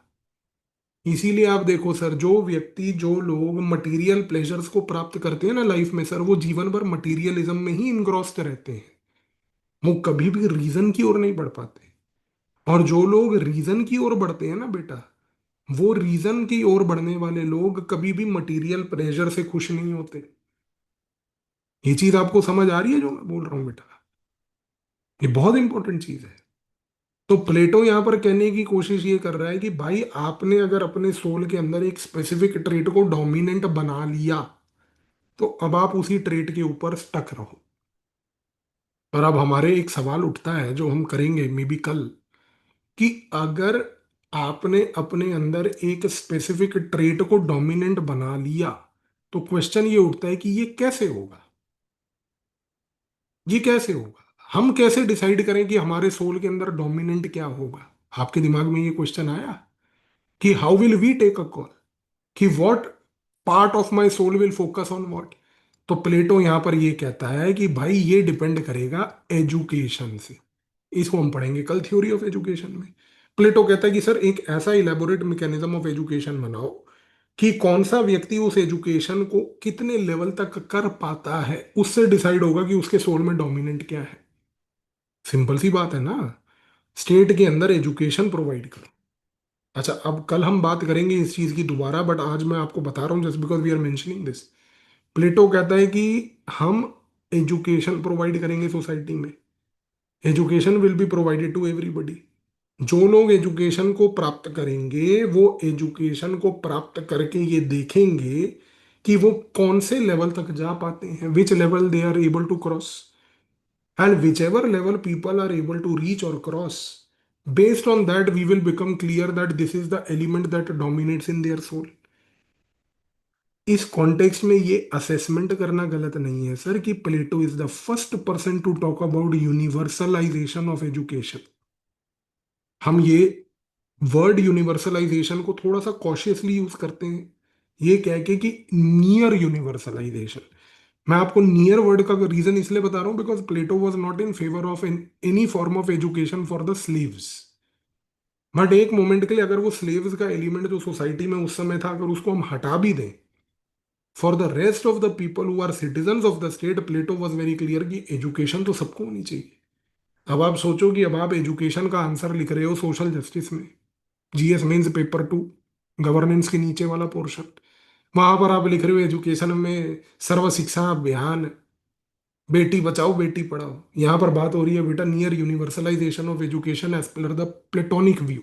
इसीलिए आप देखो सर, जो व्यक्ति, जो लोग मटेरियल प्लेजर्स को प्राप्त करते हैं ना लाइफ में सर, वो जीवन भर मटेरियलिज्म में ही इनग्रोस्ड रहते हैं। वो कभी भी रीजन की ओर नहीं बढ़ पाते। और जो लोग रीजन की ओर बढ़ते हैं ना बेटा, वो रीजन की ओर बढ़ने वाले लोग कभी भी मटेरियल प्रेशर से खुश नहीं होते। ये चीज आपको समझ आ रही है जो मैं बोल रहा हूँ बेटा? ये बहुत इंपॉर्टेंट चीज है। तो प्लेटो यहां पर कहने की कोशिश ये कर रहा है कि भाई आपने अगर अपने सोल के अंदर एक स्पेसिफिक ट्रेट को डोमिनेंट बना लिया तो अब आप उसी ट्रेट के ऊपर स्टक रहो। और अब हमारे एक सवाल उठता है जो हम करेंगे मे बी कल, कि अगर आपने अपने अंदर एक स्पेसिफिक ट्रेट को डोमिनेंट बना लिया तो क्वेश्चन ये उठता है कि ये कैसे होगा? ये कैसे होगा? हम कैसे डिसाइड करें कि हमारे सोल के अंदर डोमिनेंट क्या होगा? आपके दिमाग में ये क्वेश्चन आया कि how will we take a call, कि what part of my soul will focus on what? तो प्लेटो यहां पर ये कहता है कि भाई ये डिपेंड करेगा एजुकेशन से। इसको हम पढ़ेंगे कल थ्योरी ऑफ एजुकेशन में। प्लेटो कहता है कि सर एक ऐसा इलेबोरेट मैकेनिज्म ऑफ एजुकेशन बनाओ कि कौन सा व्यक्ति उस एजुकेशन को कितने लेवल तक कर पाता है, उससे डिसाइड होगा कि उसके सोल में डोमिनेंट क्या है। सिंपल सी बात है ना। स्टेट के अंदर एजुकेशन प्रोवाइड करो। अच्छा, अब कल हम बात करेंगे इस चीज की दोबारा, बट आज मैं आपको बता रहा हूँ just because we are mentioning this. Plato कहता है कि हम एजुकेशन प्रोवाइड करेंगे सोसाइटी में, education will be provided to everybody. जो लोग एजुकेशन को प्राप्त करेंगे वो एजुकेशन को प्राप्त करके ये देखेंगे कि वो कौन से लेवल तक जा पाते हैं, which level they are able to cross, and whichever level people are able to reach or cross, based on that we will become clear that this is the element that dominates in their soul। इस context में ये assessment करना गलत नहीं है sir कि Plato is the first person to talk about universalisation of education. हम ये वर्ड यूनिवर्सलाइजेशन को थोड़ा सा कॉशियसली यूज करते हैं, ये कह के कि नियर यूनिवर्सलाइजेशन। मैं आपको नियर वर्ड का रीजन इसलिए बता रहा हूं because Plato was not in favour of any form of education for the slaves. But एक मोमेंट के लिए अगर वो स्लेव्स का एलिमेंट जो सोसाइटी में उस समय था अगर उसको हम हटा भी दें, for the rest of the people who are citizen of the state Plato was very clear कि एजुकेशन तो सबको होनी चाहिए। अब आप सोचो कि अब आप एजुकेशन का आंसर लिख रहे हो सोशल जस्टिस में, जीएस मेंस पेपर 2 गवर्नेंस के नीचे वाला पोर्शन, वहां पर आप लिख रहे हो एजुकेशन में सर्व शिक्षा अभियान, बेटी बचाओ बेटी पढ़ाओ। यहां पर बात हो रही है बेटा near universalization of education as per the Platonic view.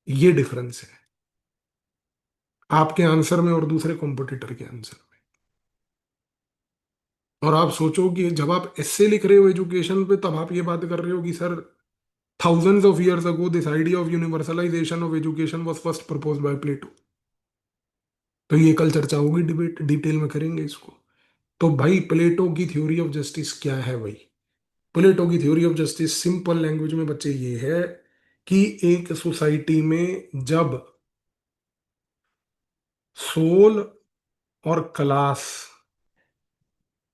ये डिफरेंस है आपके आंसर में और दूसरे कॉम्पिटिटर के आंसर में। और आप सोचो कि जब आप एस्से लिख रहे हो एजुकेशन पे तब आप ये बात कर रहे हो कि sir thousands of years ago this idea of universalization of education was first proposed by Plato। तो ये कल चर्चा होगी, डिबेट डिटेल में करेंगे इसको। तो भाई प्लेटो की थ्योरी ऑफ जस्टिस क्या है भाई? प्लेटो की theory of justice simple language में बच्चे ये है कि एक सोसाइटी में जब सोल और क्लास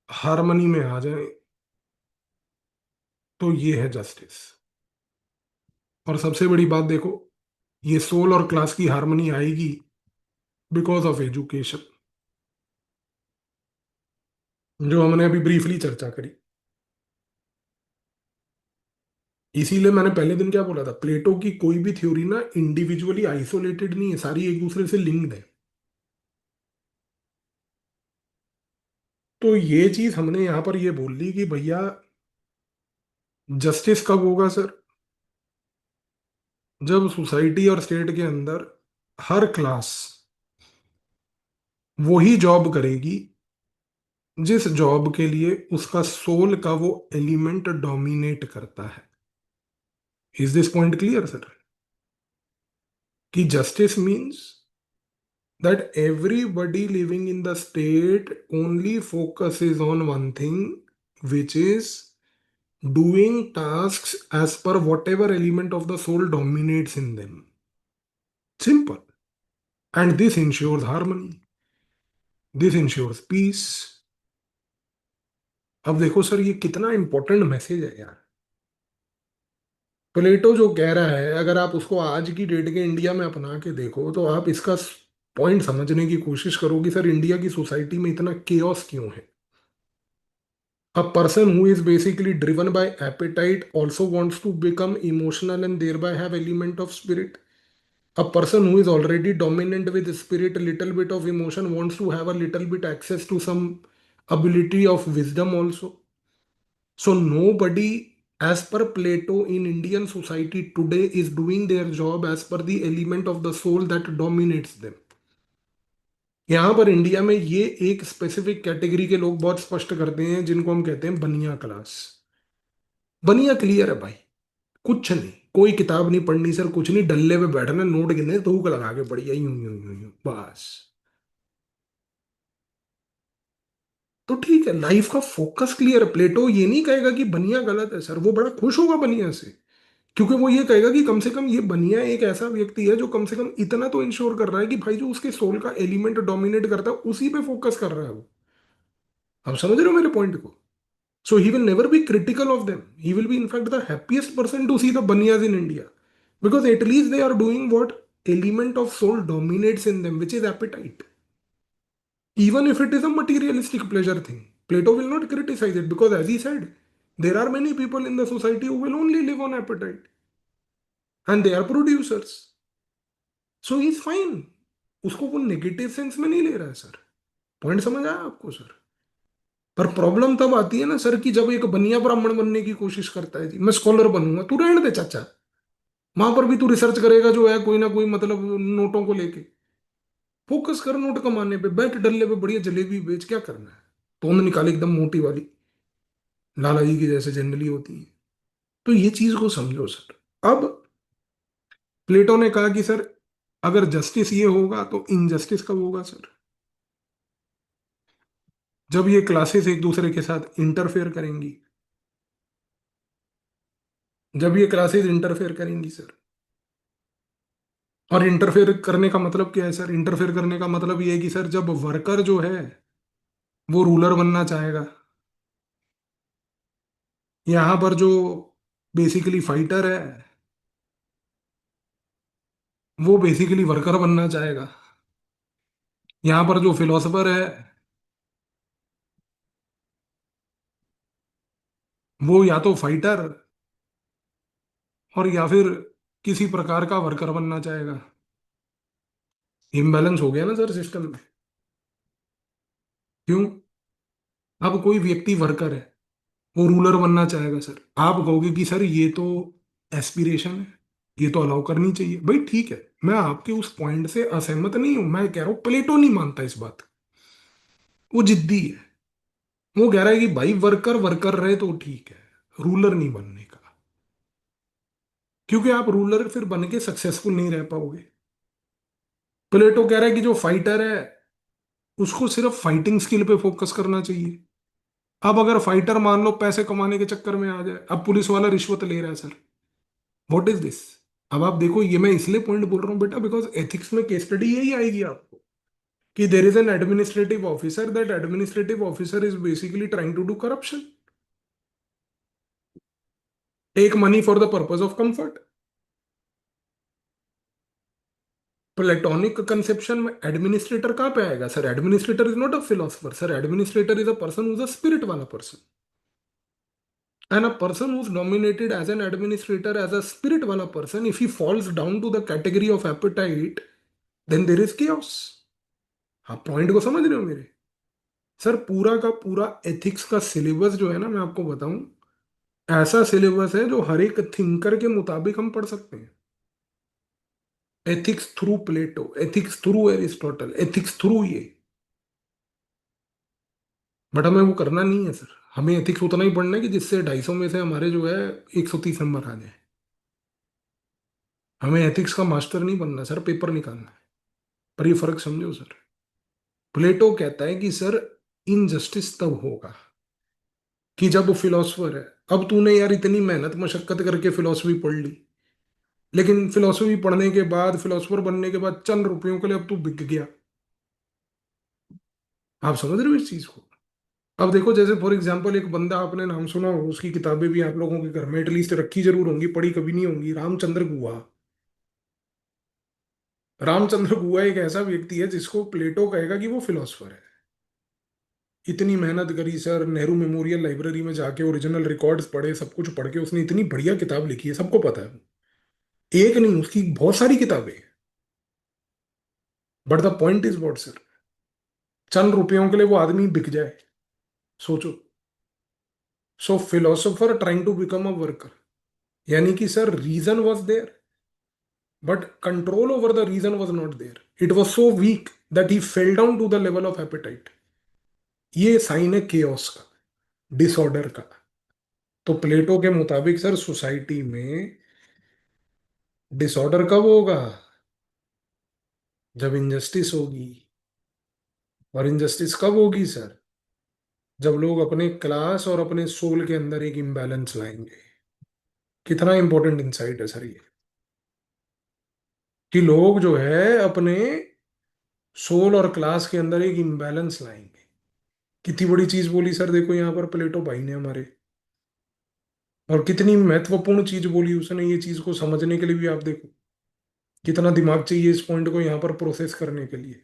हार्मनी में आ जाए तो ये है जस्टिस। और सबसे बड़ी बात देखो, ये सोल और क्लास की हार्मनी आएगी बिकॉज ऑफ एजुकेशन, जो हमने अभी ब्रीफली चर्चा करी। इसीलिए मैंने पहले दिन क्या बोला था, प्लेटो की कोई भी थ्योरी ना इंडिविजुअली आइसोलेटेड नहीं है, सारी एक दूसरे से लिंक्ड है। तो ये चीज हमने यहां पर ये बोल ली कि भैया जस्टिस कब होगा सर? जब सोसाइटी और स्टेट के अंदर हर क्लास वही जॉब करेगी जिस जॉब के लिए उसका सोल का वो एलिमेंट डोमिनेट करता है। Is this point clear sir? कि justice means that everybody living in the state only focuses on one thing, which is doing tasks as per whatever element of the soul dominates in them। Simple। And this ensures harmony, this ensures peace। अब देखो sir ये कितना important message है यार। प्लेटो जो कह रहा है अगर आप उसको आज की डेट के इंडिया में अपना के देखो तो आप इसका पॉइंट समझने की कोशिश करो कि सर इंडिया की सोसाइटी में इतना केओस क्यों है। A person who is basically driven by appetite also wants to become emotional and thereby have element of spirit। A person who is already dominant with spirit, a little bit of emotion, wants to have a little bit access to some ability of wisdom also। So nobody, as per Plato, in Indian society today is doing their job as per the element of the soul that dominates them। यहाँ पर India में ये एक specific category के लोग बहुत स्पष्ट करते हैं जिनको हम कहते हैं बनिया क्लास। बनिया क्लियर है भाई, कुछ नहीं, कोई किताब नहीं पढ़नी सर, कुछ नहीं, डल्ले पे बैठना, नोट गिनने, धूप लगा के बढ़िया यूं यूं यूं यूं बस। तो ठीक है, लाइफ का फोकस क्लियर है। प्लेटो ये नहीं कहेगा कि बनिया गलत है सर, वो बड़ा खुश होगा बनिया से, क्योंकि वो ये कहेगा कि कम से कम ये बनिया एक ऐसा व्यक्ति है जो कम से कम इतना तो इंश्योर कर रहा है कि भाई जो उसके सोल का एलिमेंट डोमिनेट करता है उसी पे फोकस कर रहा है वो। आप समझ रहे हो मेरे पॉइंट को? So he will never be critical of them. He will be, in fact, the happiest person to see the Banyas in India, because at least they are doing what element of soul dominates in them, which is appetite. Even if it is a materialistic pleasure thing, Plato will not criticize it because, as he said, there are many people in the society who will only live on appetite and they are producers. So he is fine। उसको वो negative sense में नहीं ले रहा है sir. Point समझ आया आपको सर? पर प्रॉब्लम तब आती है ना सर कि जब एक बनिया ब्राह्मण बनने की कोशिश करता है जी, मैं स्कॉलर बनूंगा, तू रहने दे चाचा। वहां पर भी तू रिसर्च करेगा जो है कोई ना कोई, मतलब नोटों को लेके। फोकस कर नोट कमाने पे, बैठ डल्ले पे बढ़िया जलेबी बेच, क्या करना है। तोंद निकाली एकदम मोटी वाली, लाला जी की जैसे जनरली होती है। तो ये चीज को समझो सर। अब प्लेटो ने कहा कि सर अगर जस्टिस ये होगा तो इनजस्टिस कब होगा सर? जब ये क्लासेस एक दूसरे के साथ इंटरफेयर करेंगी। जब ये क्लासेस इंटरफेयर करेंगी सर। और इंटरफेयर करने का मतलब क्या है सर? इंटरफेयर करने का मतलब ये है कि सर जब वर्कर जो है वो रूलर बनना चाहेगा, यहां पर जो बेसिकली फाइटर है वो बेसिकली वर्कर बनना चाहेगा, यहां पर जो फिलोसफर है वो या तो फाइटर और या फिर किसी प्रकार का वर्कर बनना चाहेगा। इम्बैलेंस हो गया ना सर सिस्टम में। क्यों? अब कोई व्यक्ति वर्कर है, वो रूलर बनना चाहेगा सर, आप कहोगे कि सर ये तो एस्पिरेशन है, ये तो अलाउ करनी चाहिए, भाई ठीक है। मैं आपके उस पॉइंट से असहमत नहीं हूं, मैं कह रहा हूं प्लेटो नहीं मानता इस बात। वो जिद्दी है। वो कह रहा है कि भाई वर्कर वर्कर रहे तो ठीक है, रूलर नहीं बनने का। क्योंकि आप रूलर फिर बन के सक्सेसफुल नहीं रह पाओगे। प्लेटो कह रहा है कि जो फाइटर है उसको सिर्फ फाइटिंग स्किल पे फोकस करना चाहिए। अब अगर फाइटर मान लो पैसे कमाने के चक्कर में आ जाए, अब पुलिस वाला रिश्वत ले रहा है सर, व्हाट इज दिस? अब आप देखो, ये मैं इसलिए पॉइंट बोल रहा हूँ बेटा बिकॉज एथिक्स में केस स्टडी यही आएगी आपको, कि there is an administrative officer, that administrative officer is basically trying to do corruption, take money for the purpose of comfort. Platonic conception में एडमिनिस्ट्रेटर कहाँ पे आएगा sir? Administrator is not a philosopher sir, administrator is a person who is a spirit वाला person. And a person who's nominated as an administrator, as a spirit wala person, if he falls down to the category of appetite, then there is chaos. आप point को समझ रहे हो मेरे? Sir पूरा का पूरा एथिक्स का सिलेबस जो है ना, मैं आपको बताऊं, ऐसा सिलेबस है जो हर एक थिंकर के मुताबिक हम पढ़ सकते हैं। Ethics through Plato, ethics through Aristotle, ethics through ये। बट हमें वो करना नहीं है सर। हमें एथिक्स उतना ही पढ़ना है कि जिससे 250 में से हमारे जो है 130 नंबर आ जाए। हमें एथिक्स का मास्टर नहीं बनना सर, पेपर निकालना है। पर ये फर्क समझो सर। प्लेटो कहता है कि सर इनजस्टिस तब होगा कि जब वो फिलोसफर है। अब तूने यार इतनी मेहनत मशक्कत करके फिलोसफी पढ़ ली, लेकिन फिलोसफी पढ़ने के बाद, फिलोसफर बनने के बाद चंद रुपयों के लिए अब तू बिक गया। आप समझ रहे हो इस चीज को? अब देखो, जैसे फॉर एग्जाम्पल एक बंदा, आपने नाम सुना हो, उसकी किताबें भी आप लोगों के घर में एटलीस्ट रखी जरूर होंगी, पढ़ी कभी नहीं होंगी, रामचंद्र गुहा। रामचंद्र गुहा एक ऐसा व्यक्ति है जिसको प्लेटो कहेगा कि वो फिलोसफर है। इतनी मेहनत करी सर, नेहरू मेमोरियल लाइब्रेरी में जाके ओरिजिनल रिकॉर्ड्स पढ़े, सब कुछ पढ़ के उसने इतनी बढ़िया किताब लिखी है, सबको पता है। एक नहीं, उसकी बहुत सारी किताबें हैं। But the point is what sir, चंद रुपयों के लिए वो आदमी बिक जाए, सोचो। So philosopher trying to become a worker, यानी कि sir reason was there, but control over the reason was not there. It was so weak that he fell down to the level of appetite. ये sign है chaos का, disorder का। तो प्लेटो के मुताबिक sir society में डिसऑर्डर कब होगा? जब इनजस्टिस होगी। और इनजस्टिस कब होगी सर? जब लोग अपने क्लास और अपने सोल के अंदर एक इम्बैलेंस लाएंगे। कितना इंपॉर्टेंट इंसाइट है सर ये, कि लोग जो है अपने सोल और क्लास के अंदर एक इम्बैलेंस लाएंगे। कितनी बड़ी चीज बोली सर, देखो यहाँ पर प्लेटो भाई ने हमारे। और कितनी महत्वपूर्ण चीज बोली उसने, ये चीज को समझने के लिए भी आप देखो कितना दिमाग चाहिए इस पॉइंट को यहाँ पर प्रोसेस करने के लिए।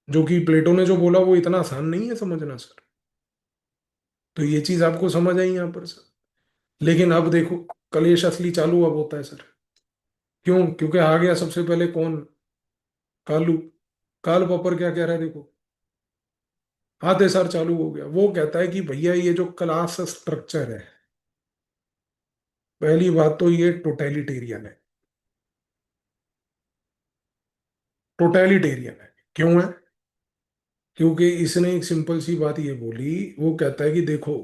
जो कि प्लेटो ने जो बोला वो इतना आसान नहीं है समझना सर। तो ये चीज आपको समझ आई यहाँ पर सर। लेकिन अब देखो, कलेश असली चालू अब होता है सर। क्यों? क्योंकि आ गया सबसे पहले कौन? कालू। काल पॉपर क्या कह रहा है देखो, आते सार चालू हो गया। वो कहता है कि भैया ये जो क्लास स्ट्रक्चर है, पहली बात तो ये टोटलिटेरियन है। टोटलिटेरियन है। क्यों है? क्योंकि इसने एक सिंपल सी बात ये बोली, वो कहता है कि देखो,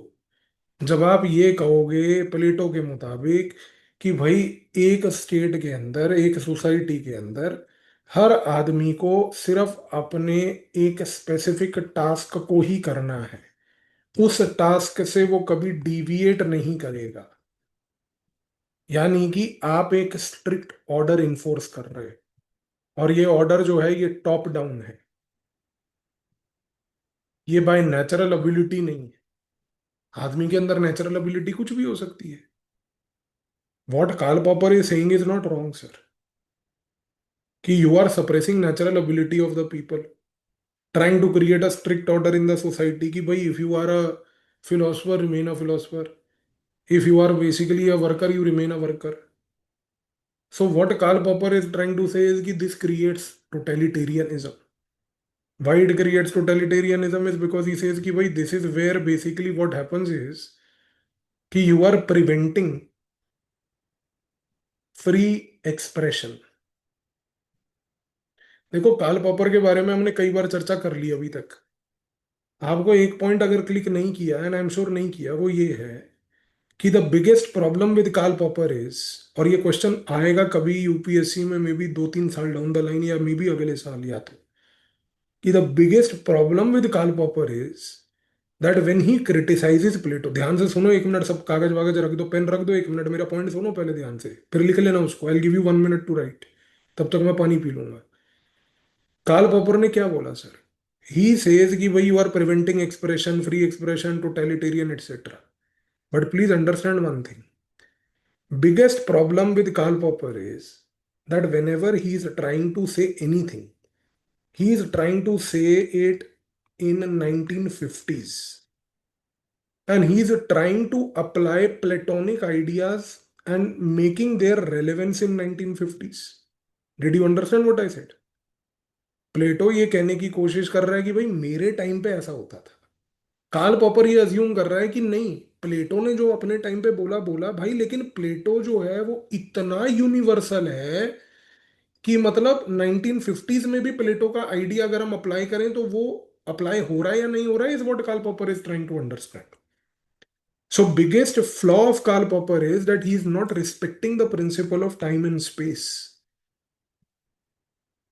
जब आप ये कहोगे प्लेटो के मुताबिक कि भाई एक स्टेट के अंदर, एक सोसाइटी के अंदर हर आदमी को सिर्फ अपने एक स्पेसिफिक टास्क को ही करना है, उस टास्क से वो कभी डिविएट नहीं करेगा, यानी कि आप एक स्ट्रिक्ट ऑर्डर इन्फोर्स कर रहे हैं, और ये ऑर्डर जो है ये टॉप डाउन है, ये बाय नेचुरल एबिलिटी नहीं है। आदमी के अंदर नेचुरल एबिलिटी कुछ भी हो सकती है। What Karl Popper is saying is not wrong sir, कि you are suppressing natural ability of the people, trying to create a strict order in the society, कि भाई if you are a philosopher remain a philosopher, if you are basically a worker you remain a worker. So what Karl Popper is trying to say is that this creates totalitarianism. Why it creates totalitarianism is because he says कि भाई this is where basically what happens is कि you are preventing free expression. देखो, Karl popper के बारे में हमने कई बार चर्चा कर ली अभी तक। आपको एक पॉइंट अगर क्लिक नहीं किया एंड आई एम श्योर नहीं किया, वो ये है कि the biggest problem with Karl Popper is, और ये क्वेश्चन आएगा कभी यूपीएससी में, मे बी 2-3 साल डाउन द लाइन, या मे बी अगले साल, या तो कि the biggest problem with Karl Popper is that when he criticises Plato, ध्यान से सुनो, एक मिनट, सब कागज वागज रख दो, पेन रख दो, एक मिनट मेरा पॉइंट सुनो पहले ध्यान से, फिर लिख लेना उसको। I give you 1 minute to write, तब तक मैं पानी पी लूंगा। कार्ल पॉपर ने क्या बोला सर? ही सेज कि भाई you are preventing expression, free expression, totalitarian etcetera. But please understand one thing, biggest problem with Karl Popper is that whenever he is trying to say anything, he is trying to say it in 1950s, and he is trying to apply Platonic ideas and making their relevance in 1950s. Did you understand what I said? प्लेटो ये कहने की कोशिश कर रहा है कि भाई मेरे टाइम पे ऐसा होता था। कार्ल पॉपर ये अज्यूम कर रहा है कि नहीं, प्लेटो ने जो अपने टाइम पे बोला बोला भाई, लेकिन प्लेटो जो है वो इतना यूनिवर्सल है कि मतलब 1950s में भी प्लेटो का आइडिया अगर हम अप्लाई करें तो वो अप्लाई हो रहा है या नहीं हो रहा है, is what Karl Popper is trying to understand. So biggest flaw of Karl Popper is that he is not respecting the principle of time and space.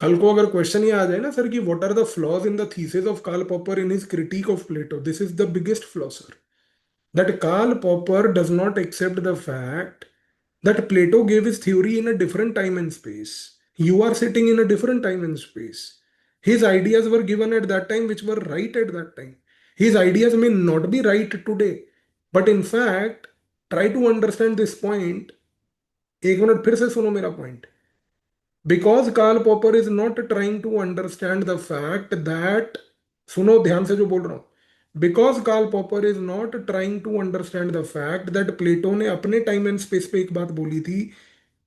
कल को अगर क्वेश्चन ये आ जाए ना सर कि what are the flaws in the thesis of Karl Popper in his critique of Plato, this is the biggest flaw sir, that Karl Popper does not accept the fact that Plato gave his theory in a different time and space. You are sitting in a different time and space. His ideas were given at that time, which were right at that time. His ideas may not be right today, but in fact, try to understand this point. एक minute फिर से सुनो मेरा point. Because Karl Popper is not trying to understand the fact that, सुनो ध्यान से जो बोल रहा हूं, because Karl Popper is not trying to understand the fact that Plato ने अपने टाइम एंड स्पेस पे एक बात बोली थी,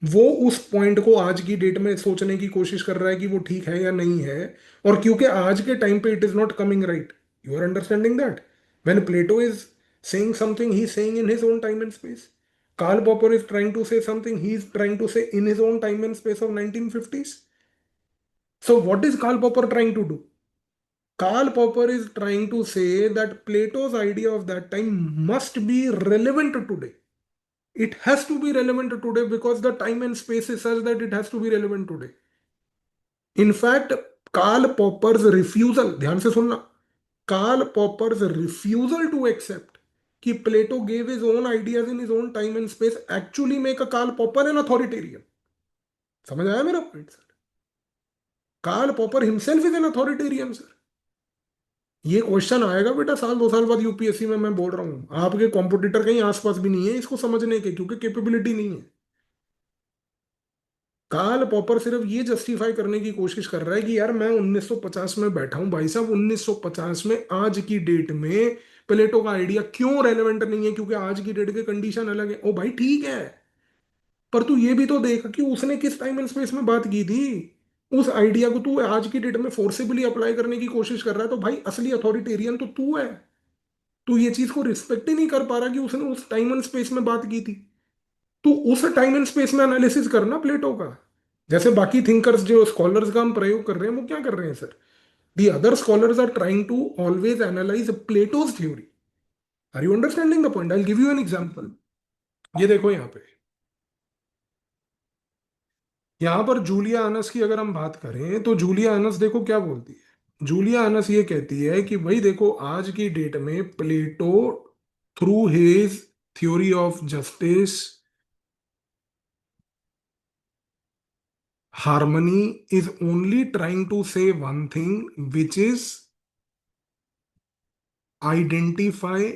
वो उस पॉइंट को आज की डेट में सोचने की कोशिश कर रहा है कि वो ठीक है या नहीं है। और क्योंकि आज के टाइम पे it is not coming right, you are understanding that when Plato is saying something, he's saying in his own time and space. Karl Popper is trying to say something, he's trying to say in his own time and space of 1950s. So what is Karl Popper trying to do? Karl Popper is trying to say that Plato's idea of that time must be relevant today. It has to be relevant today because the time and space is such that it has to be relevant today. In fact, Karl Popper's refusal, ध्यान से सुनना, Karl Popper's refusal to accept कि Plato gave his own ideas in his own time and space actually make a Karl Popper an authoritarian. समझ आया मेरा point sir? Karl Popper himself is an authoritarian sir. ये question आएगा बेटा साल 2 साल बाद यूपीएससी में, मैं बोल रहा हूं, आपके कॉम्पिटिटर कहीं आसपास भी नहीं है इसको समझने के, क्योंकि कैपेबिलिटी नहीं है। कार्ल पॉपर सिर्फ ये जस्टिफाई करने की कोशिश कर रहा है कि यार मैं 1950 में बैठा हूं भाई साहब, 1950 में आज की डेट में प्लेटो का आइडिया क्यों रेलेवेंट नहीं है, क्योंकि आज की डेट के कंडीशन अलग है। ओ भाई ठीक है, पर तू ये भी तो देख कि उसने किस टाइम एंड स्पेस में बात की थी। उस आइडिया को तू आज की डेट में फोर्सेबली अप्लाई करने की कोशिश कर रहा है, तो भाई असली अथॉरिटेरियन तो तू है। तू ये चीज को रिस्पेक्ट ही नहीं कर पा रहा कि उसने उस टाइम एंड स्पेस में बात की थी। तू उस टाइम एंड स्पेस में एनालिसिस करना प्लेटो का। जैसे बाकी थिंकर्स जो स्कॉलर्स का हम प्रयोग कर रहे हैं वो क्या कर रहे हैं sir, the other scholars are trying to always analyse Plato's theory. Are you understanding the point? I give you an example. ये देखो यहाँ पे, यहाँ पर जूलिया आनस की अगर हम बात करें तो जूलिया आनस देखो क्या बोलती है। जूलिया आनस ये कहती है कि भाई देखो आज की डेट में Plato through his theory of justice harmony is only trying to say one thing which is identify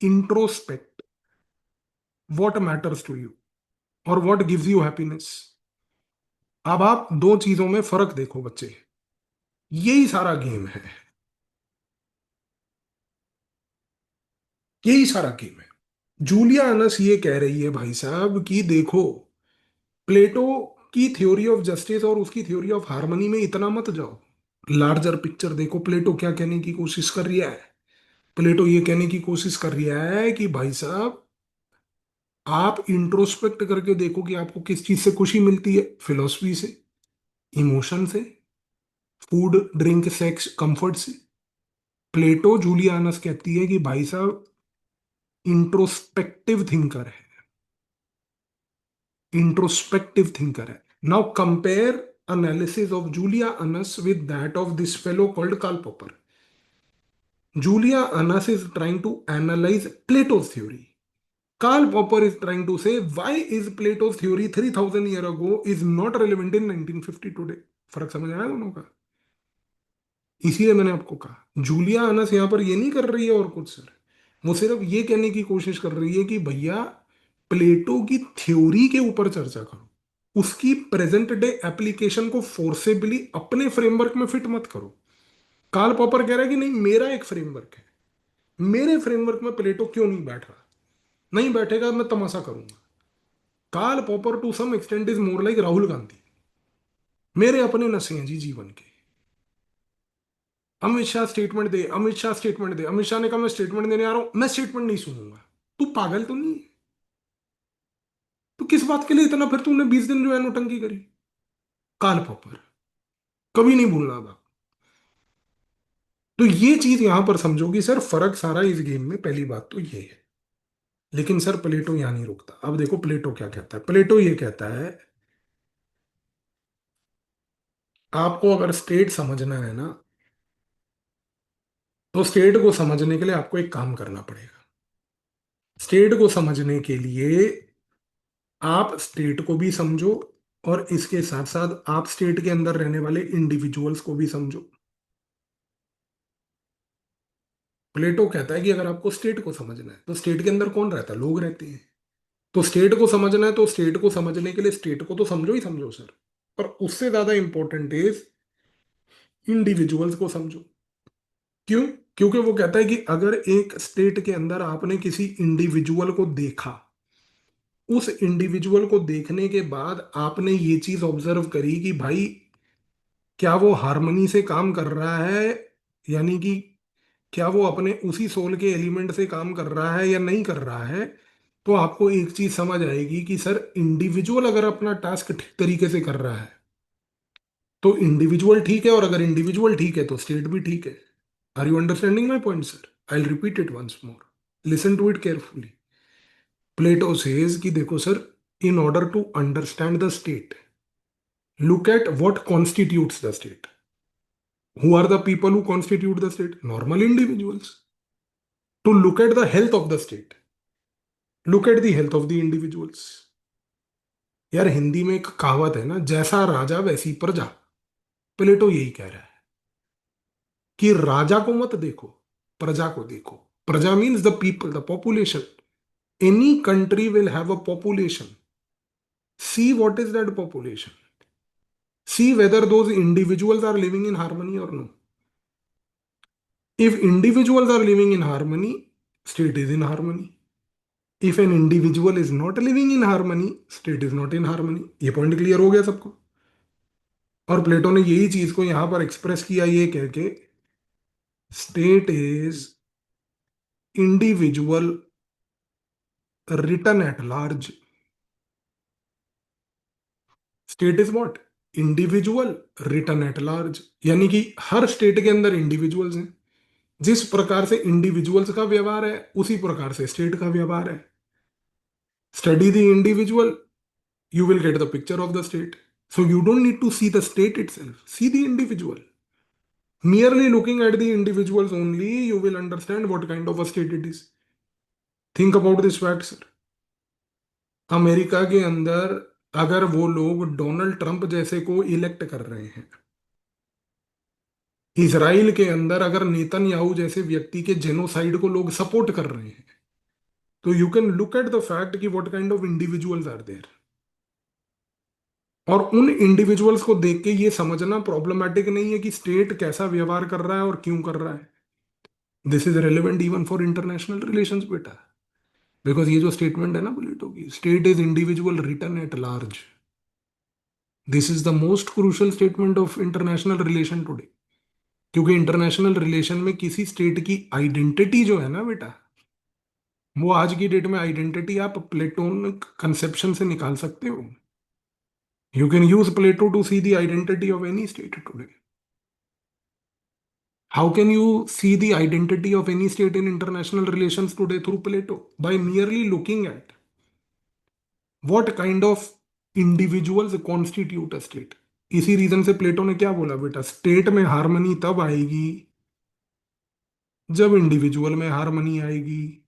introspect what matters to you और व्हाट गिव्स यू हैप्पीनेस। अब आप दो चीजों में फर्क देखो बच्चे, यही सारा गेम है, यही सारा गेम है। जूलिया अनस ये कह रही है भाई साहब कि देखो प्लेटो की थ्योरी ऑफ जस्टिस और उसकी थ्योरी ऑफ हार्मनी में इतना मत जाओ, लार्जर पिक्चर देखो। प्लेटो क्या कहने की कोशिश कर रही है? प्लेटो ये कहने की कोशिश कर रही है कि भाई साहब आप इंट्रोस्पेक्ट करके देखो कि आपको किस चीज से खुशी मिलती है, फिलोसफी से, इमोशन से, फूड ड्रिंक सेक्स कंफर्ट से। प्लेटो जूलियानस कहती है कि भाई साहब इंट्रोस्पेक्टिव थिंकर है, इंट्रोस्पेक्टिव थिंकर है। Now compare analysis of Julia Annas with that of this fellow called Karl Popper. Julia Annas is trying to analyze Plato's theory. Karl Popper is trying to say why is Plato's theory 3000 year ago is not relevant in 1950 today. फर्क समझ आया दोनों का? इसीलिए मैंने आपको कहा Julia Anas यहां पर ये नहीं कर रही है और कुछ सर, वो सिर्फ ये कहने की कोशिश कर रही है कि भैया प्लेटो की थ्योरी के ऊपर चर्चा करो, उसकी प्रेजेंट डे एप्लीकेशन को फोर्सेबली अपने फ्रेमवर्क में फिट मत करो। कार्ल पॉपर कह रहा है कि नहीं मेरा एक फ्रेमवर्क है, मेरे फ्रेमवर्क में प्लेटो क्यों नहीं बैठ रहा, नहीं बैठेगा मैं तमाशा करूंगा। Karl Popper to some extent is more like Rahul Gandhi. मेरे अपने नशे हैं जी जीवन के। अमित शाह स्टेटमेंट दे, अमित शाह स्टेटमेंट दे, अमित शाह ने कहा मैं स्टेटमेंट देने आ रहा हूं, मैं स्टेटमेंट नहीं सुनूंगा। तू पागल तो नहीं है? तो किस बात के लिए इतना फिर तूने 20 दिन जो है नोटंकी करी? काल पॉपर कभी नहीं भूलना अब। तो ये चीज यहां पर समझोगी सर, फर्क सारा इस गेम में, पहली बात तो ये है। लेकिन सर प्लेटो यहां नहीं रुकता। अब देखो प्लेटो क्या कहता है। प्लेटो ये कहता है आपको अगर स्टेट समझना है ना, तो स्टेट को समझने के लिए आपको एक काम करना पड़ेगा। स्टेट को समझने के लिए आप स्टेट को भी समझो और इसके साथ साथ आप स्टेट के अंदर रहने वाले इंडिविजुअल्स को भी समझो। प्लेटो कहता है कि अगर आपको स्टेट को समझना है तो स्टेट के अंदर कौन रहता है, लोग रहते हैं। तो स्टेट को समझना है तो स्टेट को समझने के लिए स्टेट को तो समझो ही समझो सर, पर उससे ज्यादा इंपॉर्टेंट इज इंडिविजुअल्स को समझो। क्यों? क्योंकि वो कहता है कि अगर एक स्टेट के अंदर आपने किसी इंडिविजुअल को देखा, उस इंडिविजुअल को देखने के बाद आपने ये चीज ऑब्जर्व करी कि भाई क्या वो हार्मनी से काम कर रहा है, यानी कि क्या वो अपने उसी सोल के एलिमेंट से काम कर रहा है या नहीं कर रहा है, तो आपको एक चीज समझ आएगी कि सर इंडिविजुअल अगर अपना टास्क ठीक तरीके से कर रहा है तो इंडिविजुअल ठीक है, और अगर इंडिविजुअल ठीक है तो स्टेट भी ठीक है। Are you understanding my point sir? I repeat it once more, listen to it carefully. Plato says कि देखो sir, in order to understand the state, look at what constitutes the state. Who are the people who constitute the state? Normal individuals. To look at the health of the state, look at the health of the individuals. यार हिंदी में एक कहावत है ना, जैसा राजा वैसी प्रजा। प्लेटो यही कह रहा है कि राजा को मत देखो, प्रजा को देखो। प्रजा means the people, the population. Any country will have a population, see what is that population, see whether those individuals are living in harmony or no. If individuals are living in harmony, state is in harmony. If an individual is not living in harmony, state is not in harmony. ये point clear हो गया सबको? और प्लेटो ने यही चीज को यहां पर एक्सप्रेस किया ये कह के, state is individual written at large. State is what? Individual written at large, यानी कि हर स्टेट के अंदर इंडिविजुअल्स हैं। जिस प्रकार से इंडिविजुअल्स का व्यवहार है उसी प्रकार से स्टेट का व्यवहार है। Study the individual, you will get the picture of the state. So you don't need to see the state itself, see the individual. Merely looking at the individuals only, you will understand what kind of a state it is. Think about this fact, sir. America के अंदर अगर वो लोग Donald Trump जैसे को elect कर रहे हैं, इसराइल के अंदर अगर नेतन्याहू जैसे व्यक्ति के जेनोसाइड को लोग सपोर्ट कर रहे हैं, तो you can look at the fact कि what kind of individuals are there. और उन इंडिविजुअल्स को देख के ये समझना प्रॉब्लमेटिक नहीं है कि स्टेट कैसा व्यवहार कर रहा है और क्यों कर रहा है। This is relevant even for international relations बेटा। बिकॉज ये जो स्टेटमेंट है ना प्लेटो की, state is individual written at large, this is the most crucial statement of international relation today. क्योंकि इंटरनेशनल रिलेशन में किसी स्टेट की आइडेंटिटी जो है ना बेटा, वो आज की डेट में आइडेंटिटी आप प्लेटोनिक कंसेप्शन से निकाल सकते हो। You can use Plato to see the identity of any state today. How can you see the identity of any state in international relations today through Plato? By merely looking at what kind of individuals constitute a state. इसी reason से प्लेटो ने क्या बोला बेटा, state में harmony तब आएगी जब इंडिविजुअल में हार्मनी आएगी,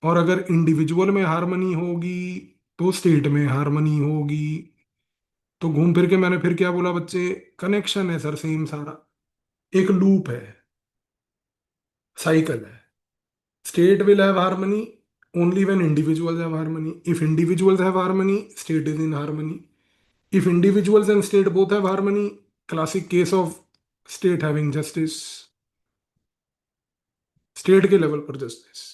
और अगर इंडिविजुअल में हार्मनी होगी तो स्टेट में हार्मनी होगी। तो घूम फिर के मैंने फिर क्या बोला बच्चे, कनेक्शन है सर, सेम सारा एक लूप है, साइकिल है। State will have harmony only when individuals have harmony. If individuals have harmony, state is in harmony. If individuals and state both have harmony, classic case of state having justice, state के level पर justice.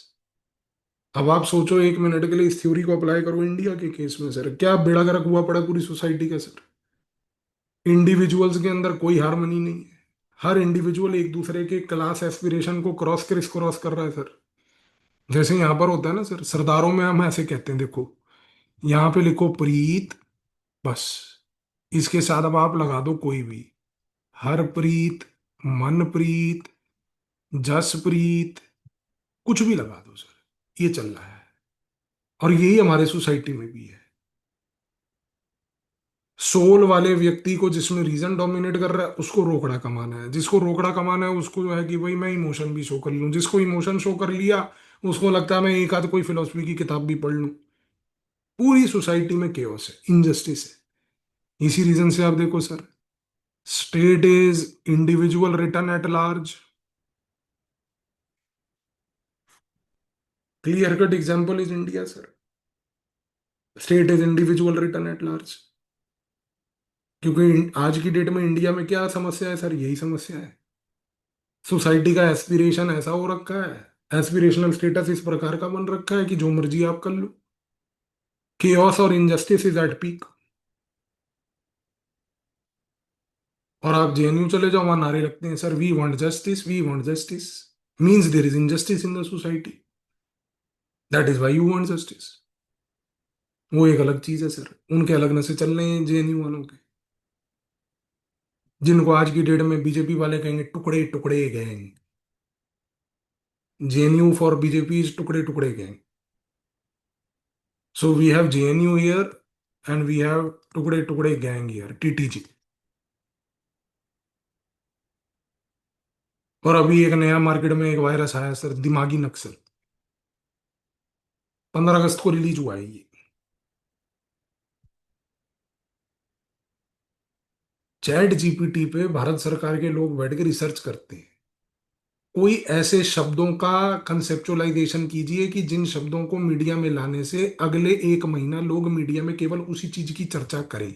अब आप सोचो एक minute के लिए, इस theory को अप्लाई करो इंडिया के केस में सर, क्या बेड़ा गर्क हुआ पड़ा पूरी सोसाइटी का सर। इंडिविजुअल्स के अंदर कोई हार्मनी नहीं है, हर इंडिविजुअल एक दूसरे के क्लास एस्पिरेशन को क्रिस क्रॉस कर रहा है सर। जैसे यहाँ पर होता है ना सर, सरदारों में हम ऐसे कहते हैं, देखो यहाँ पे लिखो प्रीत, बस इसके साथ अब आप लगा दो कोई भी, हरप्रीत, मनप्रीत, जसप्रीत, कुछ भी लगा दो सर, ये चल रहा है। और यही हमारे सोसाइटी में भी है। सोल वाले व्यक्ति को, जिसमें रीजन डोमिनेट कर रहा है, उसको रोकड़ा कमाना है। जिसको रोकड़ा कमाना है उसको जो है कि भाई मैं इमोशन भी शो कर लूं, जिसको इमोशन शो कर लिया उसको लगता है मैं एक आध कोई फिलोसफी की किताब भी पढ़ लूं। पूरी सोसाइटी में केओस है, इनजस्टिस है। इसी रीजन से आप देखो sir, state is individual return at large. Clear cut example is India sir, state is individual return at large. क्योंकि आज की डेट में इंडिया में क्या समस्या है सर, यही समस्या है। सोसाइटी का एस्पिरेशन ऐसा हो रखा है, एस्पिरेशनल स्टेटस इस प्रकार का बन रखा है कि जो मर्जी आप कर लो। केओस और इनजस्टिस इज एट पीक। और आप जेएनयू चले जाओ, वहां नारे लगते हैं sir, we want justice, we want justice, means there is injustice in the society, that is why you want justice. वो एक अलग चीज है सर, उनके अलग नशे चल रहे हैं जेएनयू वालों के, जिनको आज की डेट में बीजेपी वाले कहेंगे टुकड़े टुकड़े gang. JNU for BJP is टुकड़े टुकड़े gang. So we have JNU here and we have टुकड़े टुकड़े गैंग हियर, टीटीजी। और अभी एक नया मार्केट में एक वायरस आया सर, दिमागी नक्सल। 15 अगस्त को रिलीज हुआ है ये। चैट जीपीटी पे भारत सरकार के लोग बैठ के रिसर्च करते हैं। कोई ऐसे शब्दों का कंसेप्चुअलाइजेशन कीजिए कि जिन शब्दों को मीडिया में लाने से अगले 1 महीना लोग मीडिया में केवल उसी चीज की चर्चा करें।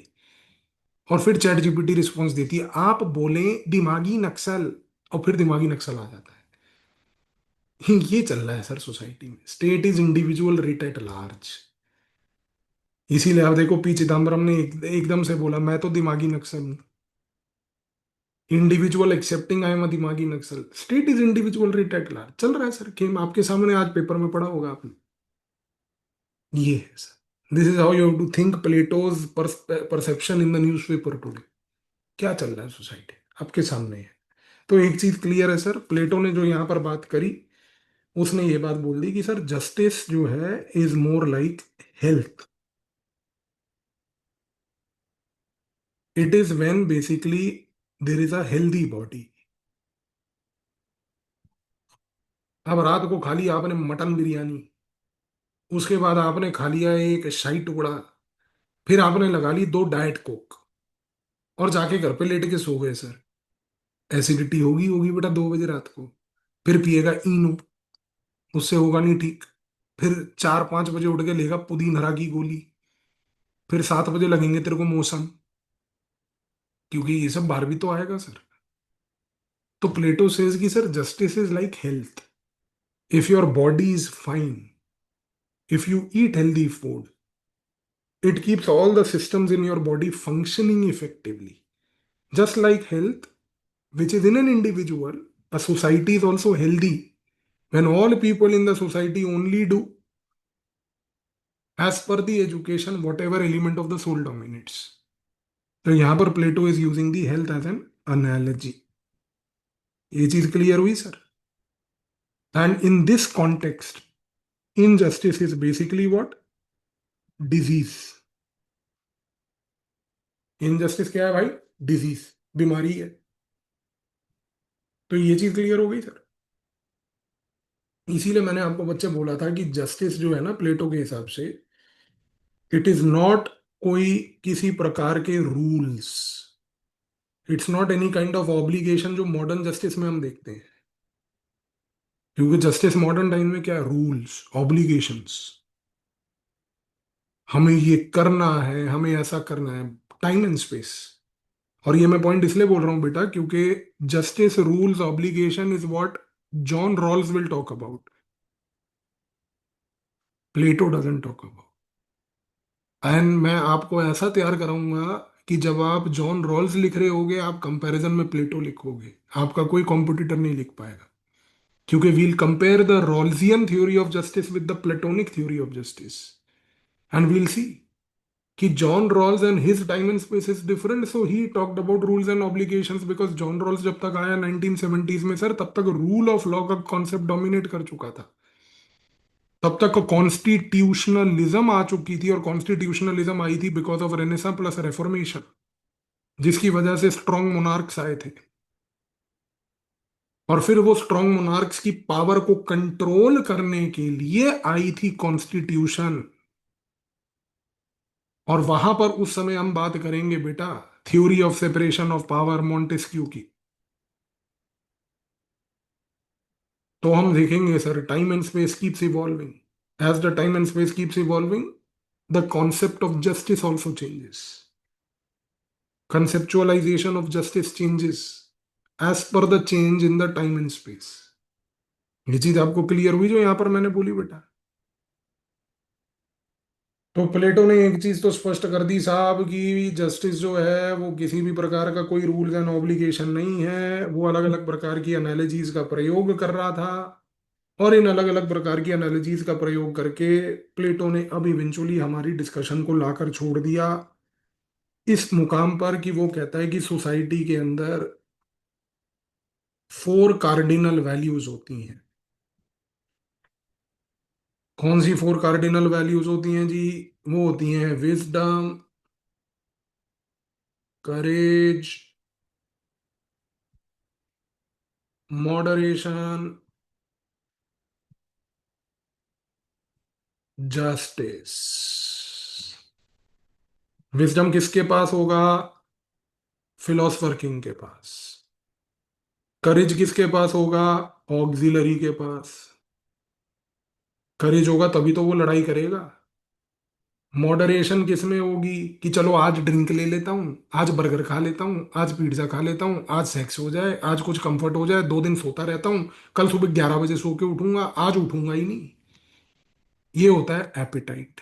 और फिर चैट जीपीटी रिस्पॉन्स देती है, आप बोले दिमागी नक्सल, और फिर दिमागी नक्सल आ जाता है। ये चल रहा है सर सोसाइटी में, state is individual writ at large. इसीलिए आप देखो पी चिदम्बरम ने एकदम से बोला मैं तो दिमागी नक्सल हूं। Individual accepting I am a दिमागी Naxal, state is individual writ at large, चल रहा है सर गेम आपके सामने, आज पेपर में पढ़ा होगा आपने। ये है sir, this is how you have to think Plato's perception in the newspaper today. क्या चल रहा है सोसाइटी आपके सामने है। तो एक चीज क्लियर है सर, प्लेटो ने जो यहाँ पर बात करी, उसने ये बात बोल दी कि सर जस्टिस जो है is more like health. It is when basically there is a healthy body. अब रात को खा लिया आपने मटन बिरयानी, उसके बाद आपने खा लिया एक शाही टुकड़ा, फिर आपने लगा ली दो डाइट कोक, और जाके घर पे लेट के सो गए सर, एसिडिटी होगी होगी बेटा 2 बजे रात को। फिर पिएगा इनो, उससे होगा नहीं ठीक। फिर 4-5 बजे उठ के लेगा पुदीन हरा की गोली। फिर 7 बजे लगेंगे तेरे को मोशन, क्योंकि ये सब बाहर भी तो आएगा सर। तो प्लेटो सेज कि sir justice is like health. If your body is fine, if you eat healthy food, it keeps all the systems in your body functioning effectively. Just like health, which is in an individual, a society is also healthy when all people in the society only do as per the education, whatever element of the soul dominates. तो यहां पर Plato is using the health as an analogy. ये चीज clear हुई sir. And in this context, injustice is basically what? Disease. Injustice क्या है भाई? Disease, बीमारी है। तो ये चीज क्लियर हो गई सर। इसीलिए मैंने आपको बच्चे बोला था कि जस्टिस जो है ना प्लेटो के हिसाब से, इट इज नॉट कोई किसी प्रकार के rules, it's not any kind of obligation जो मॉडर्न जस्टिस में हम देखते हैं। क्योंकि जस्टिस मॉडर्न टाइम में क्या है? Rules, obligations. हमें ये करना है, हमें ऐसा करना है, टाइम एंड स्पेस। और ये मैं पॉइंट इसलिए बोल रहा हूं बेटा क्योंकि justice, rules, obligation is what John Rawls will talk about, Plato doesn't talk about. And मैं आपको ऐसा तैयार कराऊंगा कि जब आप जॉन रॉल्स लिख रहे होगे, आप कंपैरिजन में प्लेटो लिखोगे, आपका कोई कॉम्पिटिटर नहीं लिख पाएगा। क्योंकि we'll compare the Rawlsian theory of justice with the Platonic theory of justice, and we'll see कि John Rawls and his time and space is different, so he talked about rules and obligations, because John Rawls जब तक आया 1970s में sir, तब तक rule of law का concept dominate कर चुका था। तब तक कॉन्स्टिट्यूशनलिज्म आ चुकी थी, और कॉन्स्टिट्यूशनलिज्म आई थी because of Renaissance plus reformation, जिसकी वजह से स्ट्रॉन्ग मोनार्क्स आए थे। और फिर वो स्ट्रॉन्ग मोनार्क्स की पावर को कंट्रोल करने के लिए आई थी कॉन्स्टिट्यूशन। और वहां पर उस समय हम बात करेंगे बेटा theory of separation of power Montesquieu की। तो हम देखेंगे sir time and space keeps evolving, as the time and space keeps evolving, the concept of justice also changes, conceptualization of justice changes as per the change in the time and space। ये चीज आपको clear हुई जो यहां पर मैंने बोली बेटा? तो प्लेटो ने एक चीज तो स्पष्ट कर दी साहब कि जस्टिस जो है वो किसी भी प्रकार का कोई रूल्स एंड ऑब्लिगेशन नहीं है, वो अलग अलग प्रकार की एनालॉजीज का प्रयोग कर रहा था। और इन अलग अलग प्रकार की एनालॉजीज का प्रयोग करके प्लेटो ने अब इवेंचुअली हमारी डिस्कशन को लाकर छोड़ दिया इस मुकाम पर कि वो कहता है कि सोसाइटी के अंदर 4 कार्डिनल वैल्यूज होती हैं। कौन सी 4 कार्डिनल वैल्यूज होती हैं जी? वो होती हैं wisdom, courage, moderation, justice. Wisdom किसके पास होगा? फिलोसफर किंग के पास। करेज किसके पास होगा? ऑक्सिलरी के पास। करेज होगा तभी तो वो लड़ाई करेगा। मॉडरेशन किसमें होगी कि चलो आज ड्रिंक ले लेता हूँ, आज बर्गर खा लेता हूँ, आज पिज्जा खा लेता हूँ, आज सेक्स हो जाए, आज कुछ कंफर्ट हो जाए, 2 दिन सोता रहता हूँ, कल सुबह 11 बजे सो के उठूंगा, आज उठूंगा ही नहीं। ये होता है एपिटाइट।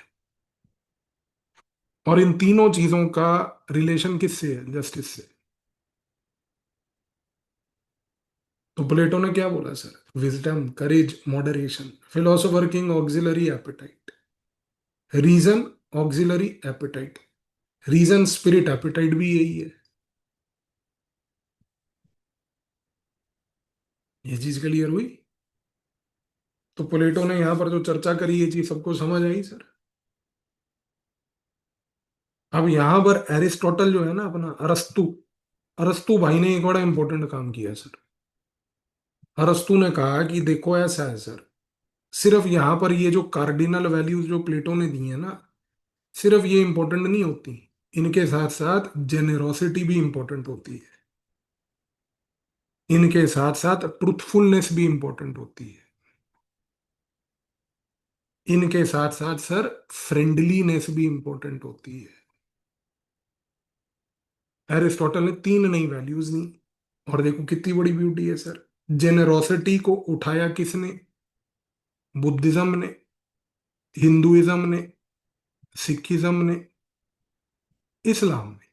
और इन तीनों चीजों का रिलेशन किससे है? जस्टिस से। तो प्लेटो ने क्या बोला sir? Wisdom, courage, moderation, philosopher king auxiliary appetite, reason, auxiliary appetite, reason spirit appetite भी यही है। ये चीज क्लियर हुई? तो प्लेटो ने यहां पर जो चर्चा करी ये चीज सबको समझ आई सर? अब यहां पर एरिस्टोटल जो है ना अपना अरस्तु, अरस्तु भाई ने एक बड़ा इंपॉर्टेंट काम किया सर। अरस्तु ने कहा कि देखो ऐसा है सर, सिर्फ यहां पर ये जो कार्डिनल वैल्यूज जो प्लेटो ने दी है ना, सिर्फ ये इंपॉर्टेंट नहीं होती, इनके साथ साथ जेनेरोसिटी भी इंपॉर्टेंट होती है, इनके साथ साथ ट्रुथफुलनेस भी इंपॉर्टेंट होती है, इनके साथ साथ सर फ्रेंडलीनेस भी इंपॉर्टेंट होती है। एरिस्टोटल ने तीन नई वैल्यूज दी, और देखो कितनी बड़ी ब्यूटी है सर। जेनेरोसिटी को उठाया किसने? बुद्धिज्म ने, हिंदुइज्म ने, सिखिज्म ने, इस्लाम ने।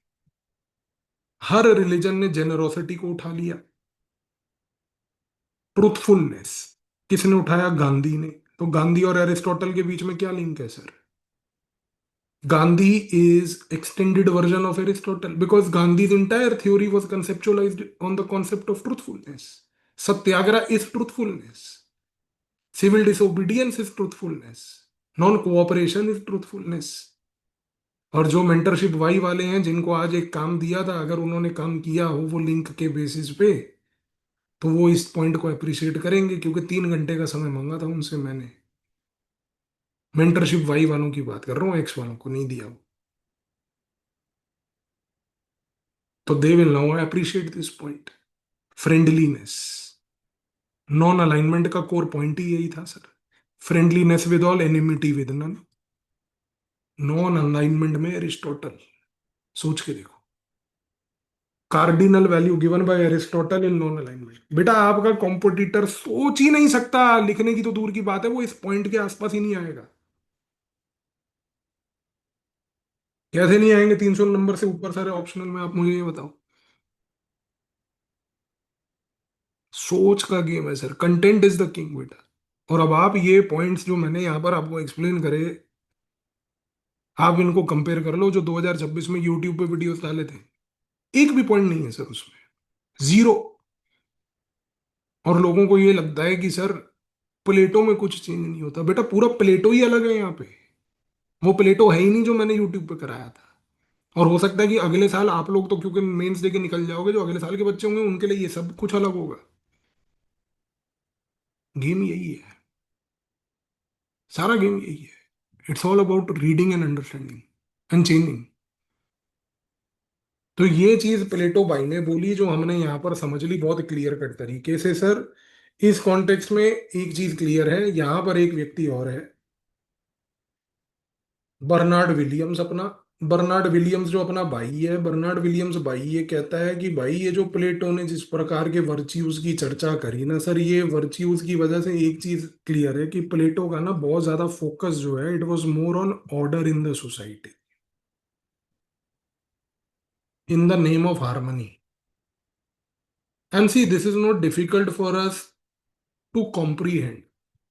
हर रिलीजन ने जेनेरोसिटी को उठा लिया। ट्रूथफुलनेस किसने उठाया? गांधी ने। तो गांधी और एरिस्टोटल के बीच में क्या लिंक है sir? Gandhi is extended version of Aristotle, because Gandhi's entire theory was conceptualized on the concept of truthfulness. Satyagraha is truthfulness, civil disobedience is truthfulness, non cooperation is truthfulness। और जो मेंटरशिप वाई वाले हैं जिनको आज एक काम दिया था, अगर उन्होंने काम किया हो वो लिंक के बेसिस पे, तो वो इस पॉइंट को अप्रिशिएट करेंगे, क्योंकि 3 घंटे का समय मांगा था उनसे मैंने। मेंटरशिप वाई वालों की बात कर रहा हूँ, एक्स वालों को नहीं दिया वो। तो they will now appreciate this point, friendliness. Non alignment का कोर पॉइंट ही यही था sir. Friendliness with all, enmity with none. Non alignment में एरिस्टोटल, सोच के देखो, cardinal value given by Aristotle in non alignment. बेटा आपका कॉम्पिटिटर सोच ही नहीं सकता, लिखने की तो दूर की बात है, वो इस पॉइंट के आसपास ही नहीं आएगा। कैसे नहीं आएंगे? 300 नंबर से ऊपर सारे ऑप्शनल में, आप मुझे ये बताओ। सोच का गेम है sir, content is the king बेटा। और अब आप ये पॉइंट्स जो मैंने यहाँ पर आपको एक्सप्लेन करे, आप इनको कंपेयर कर लो जो 2026 में यूट्यूब पे वीडियोस डाले थे, एक भी पॉइंट नहीं है सर उसमें, जीरो। और लोगों को ये लगता है कि सर प्लेटो में कुछ चेंज नहीं होता। बेटा पूरा प्लेटो ही अलग है यहाँ पे, वो प्लेटो है ही नहीं जो मैंने यूट्यूब पे कराया था। और हो सकता है कि अगले साल आप लोग तो क्योंकि मेंस दे के निकल जाओगे, जो अगले साल के बच्चे होंगे उनके लिए ये सब कुछ अलग होगा। गेम यही है, सारा गेम यही है। It's all about reading and understanding and changing. तो ये चीज प्लेटो भाई ने बोली जो हमने यहाँ पर समझ ली बहुत क्लियर कट तरीके से सर। इस कॉन्टेक्स्ट में एक चीज क्लियर है, यहाँ पर एक व्यक्ति और है, बर्नार्ड विलियम्स अपना। बर्नार्ड विलियम्स जो अपना भाई है, बर्नार्ड विलियम्स भाई ये कहता है कि भाई ये जो प्लेटो ने जिस प्रकार के वर्च्यूज की चर्चा करी ना सर, ये वर्च्यूज की वजह से एक चीज क्लियर है कि प्लेटो का ना बहुत ज्यादा फोकस जो है, it was more on order in the society, in the name of harmony. And see this is not difficult for us to comprehend,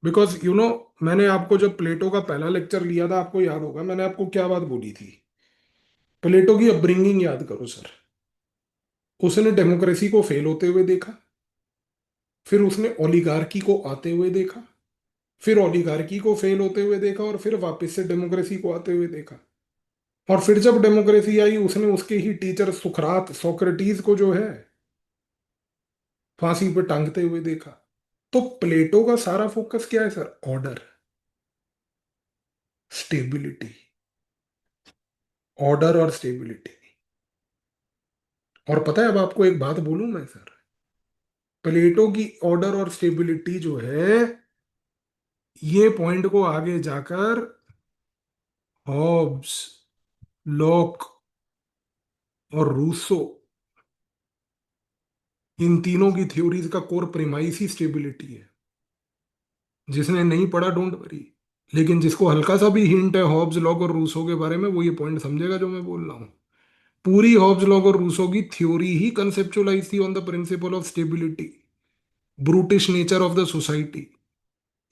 because you know, मैंने आपको जब प्लेटो का पहला लेक्चर लिया था, आपको याद होगा मैंने आपको क्या बात बोली थी। प्लेटो की अपब्रिंगिंग याद करो सर। उसने डेमोक्रेसी को फेल होते हुए देखा, फिर उसने ओलिगार्की को आते हुए देखा, फिर ओलिगार्की को फेल होते हुए देखा, और फिर वापस से डेमोक्रेसी को आते हुए देखा। और फिर जब डेमोक्रेसी आई, उसने उसके ही टीचर सुकरात, सोक्रेटिस को जो है फांसी पे टांगते हुए देखा। तो प्लेटो का सारा फोकस क्या है सर? ऑर्डर, स्टेबिलिटी, ऑर्डर और स्टेबिलिटी। और पता है अब आपको एक बात बोलूं मैं सर, प्लेटो की ऑर्डर और स्टेबिलिटी जो है, ये पॉइंट को आगे जाकर हॉब्स, लॉक और रूसो, इन तीनों की थ्योरीज का कोर प्रेमाइस ही स्टेबिलिटी है। जिसने नहीं पढ़ा डोंट वरी, लेकिन जिसको हल्का सा भी हिंट है हॉब्स, लॉक और रूसो के बारे में, वो ये पॉइंट समझेगा जो मैं बोल रहा हूँ। पूरी हॉब्स, लॉक और रूसो की थ्योरी ही कंसेप्चुलाइज थी on the principle of stability. Brutish nature of the society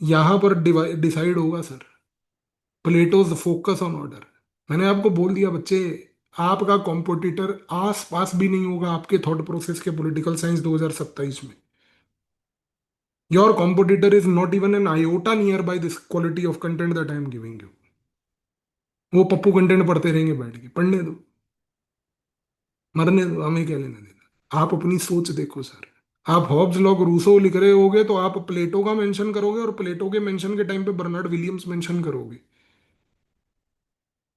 यहां पर डिसाइड होगा sir. Plato's focus on order. मैंने आपको बोल दिया बच्चे, आपका कॉम्पिटिटर आस पास भी नहीं होगा आपके थॉट प्रोसेस के पॉलिटिकल साइंस 2027 में। Your competitor is not even an iota near by this quality of content that I am giving you. वो पप्पू कंटेंट पढ़ते रहेंगे बैठ के, पढ़ने दो, मरने दो, हमें क्या लेना देना। आप अपनी सोच देखो सर। आप हॉब्स लॉक रूसो लिख रहे होगे तो आप प्लेटो का मेंशन करोगे, और प्लेटो के मेंशन के टाइम पे बर्नार्ड विलियम्स मेंशन करोगे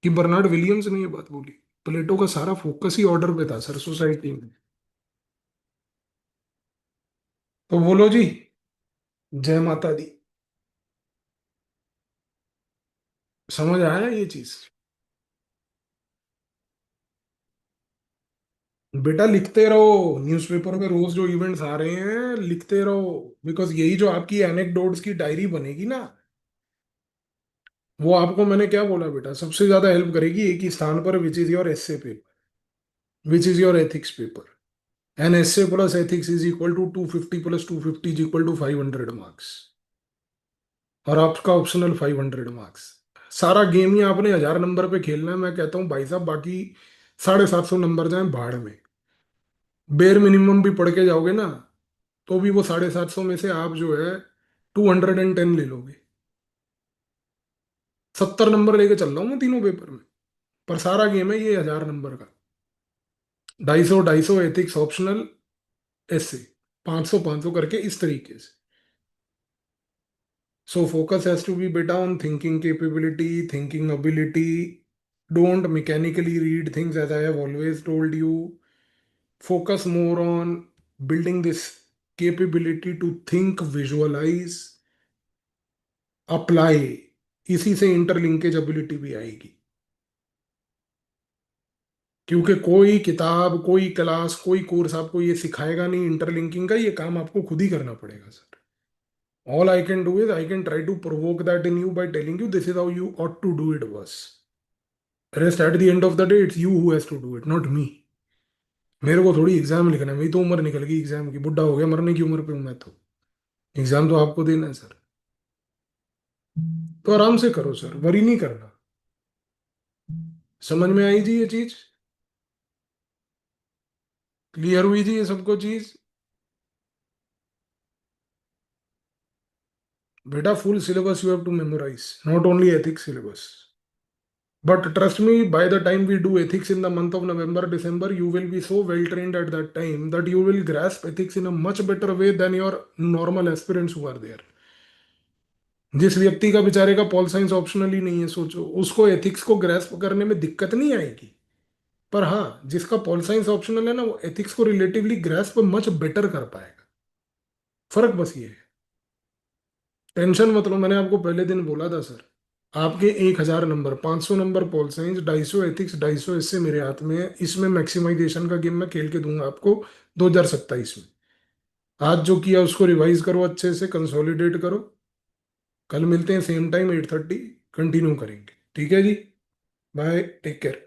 कि बर्नार्ड विलियम्स ने ये बात बोली। प्लेटो का सारा फोकस ही ऑर्डर पे था सर, सोसाइटी में। तो बोलो जी, जय माता दी। समझ आया ये चीज? बेटा लिखते रहो, न्यूज़पेपर में रोज जो इवेंट्स आ रहे हैं लिखते रहो। बिकॉज यही जो आपकी एनेक्डोट्स की डायरी बनेगी ना, वो आपको मैंने क्या बोला बेटा, सबसे ज्यादा हेल्प करेगी एक ही स्थान पर, which is your essay paper, which is your ethics paper. An essay plus ethics is equal to 250 plus 250 is equal to 500 marks. और आपका ऑप्शनल 500 मार्क्स। सारा गेम ही आपने 1000 नंबर पे खेलना है। मैं कहता हूँ भाई साहब, बाकी 750 नंबर जाए भाड़ में। बेर मिनिमम भी पढ़ के जाओगे ना, तो भी वो 750 में से आप जो है 210 ले लोगे। 70 नंबर लेके चल रहा हूँ मैं तीनों पेपर में। पर सारा गेम है ये 1000 नंबर का। 250 250 एथिक्स ऑप्शनल, ऐसे 500 500 करके इस तरीके से। So focus has to be better on thinking capability, thinking ability. Don't mechanically read things, as I have always told you. Focus more on building this capability to think, visualize, apply. इसी से interlinkage ability भी आएगी। क्योंकि कोई किताब, कोई class, कोई course आपको ये सिखाएगा नहीं इंटरलिंकिंग का। ये काम आपको खुद ही करना पड़ेगा sir. All I can do is I can try to provoke that in you by telling you this is how you ought to do it was. Rest at the end of the day, it's you who has to do it, not me. मेरे को थोड़ी exam लिखना है, मेरी तो उम्र निकल गई एग्जाम की, बुढ़ा हो गया, मरने की उम्र पे हूं मैं तो। एग्जाम तो आपको देना है सर। तो आराम से करो सर, वरी नहीं करना। समझ में आई जी ये चीज? क्लियर हुई जी ये सबको चीज? बेटा full syllabus you have to memorise, not only ethics syllabus. But trust me, by the time we do ethics in the month of November, December, you will be so well trained at that time that you will grasp ethics in a much better way than your normal aspirants who are there. जिस व्यक्ति का बेचारे का pol science optional ही नहीं है, सोचो उसको ethics को ग्रेस्प करने में दिक्कत नहीं आएगी। पर हाँ, जिसका पॉल साइंस ऑप्शनल है ना, वो एथिक्स को रिलेटिवली ग्रेस्प मच बेटर कर पाएगा। फर्क बस ये है। टेंशन मत लो, मैंने आपको पहले दिन बोला था सर। आपके 1000 number, 500 number pol science, 250 ethics, 250 इससे मेरे हाथ में है। इसमें मैक्सिमाइजेशन का गेम मैं खेल के दूंगा आपको 2027 में। आज जो किया उसको रिवाइज करो, अच्छे से कंसोलिडेट करो। कल मिलते हैं सेम टाइम 8:30, कंटिन्यू करेंगे। ठीक है जी, बाय, टेक केयर।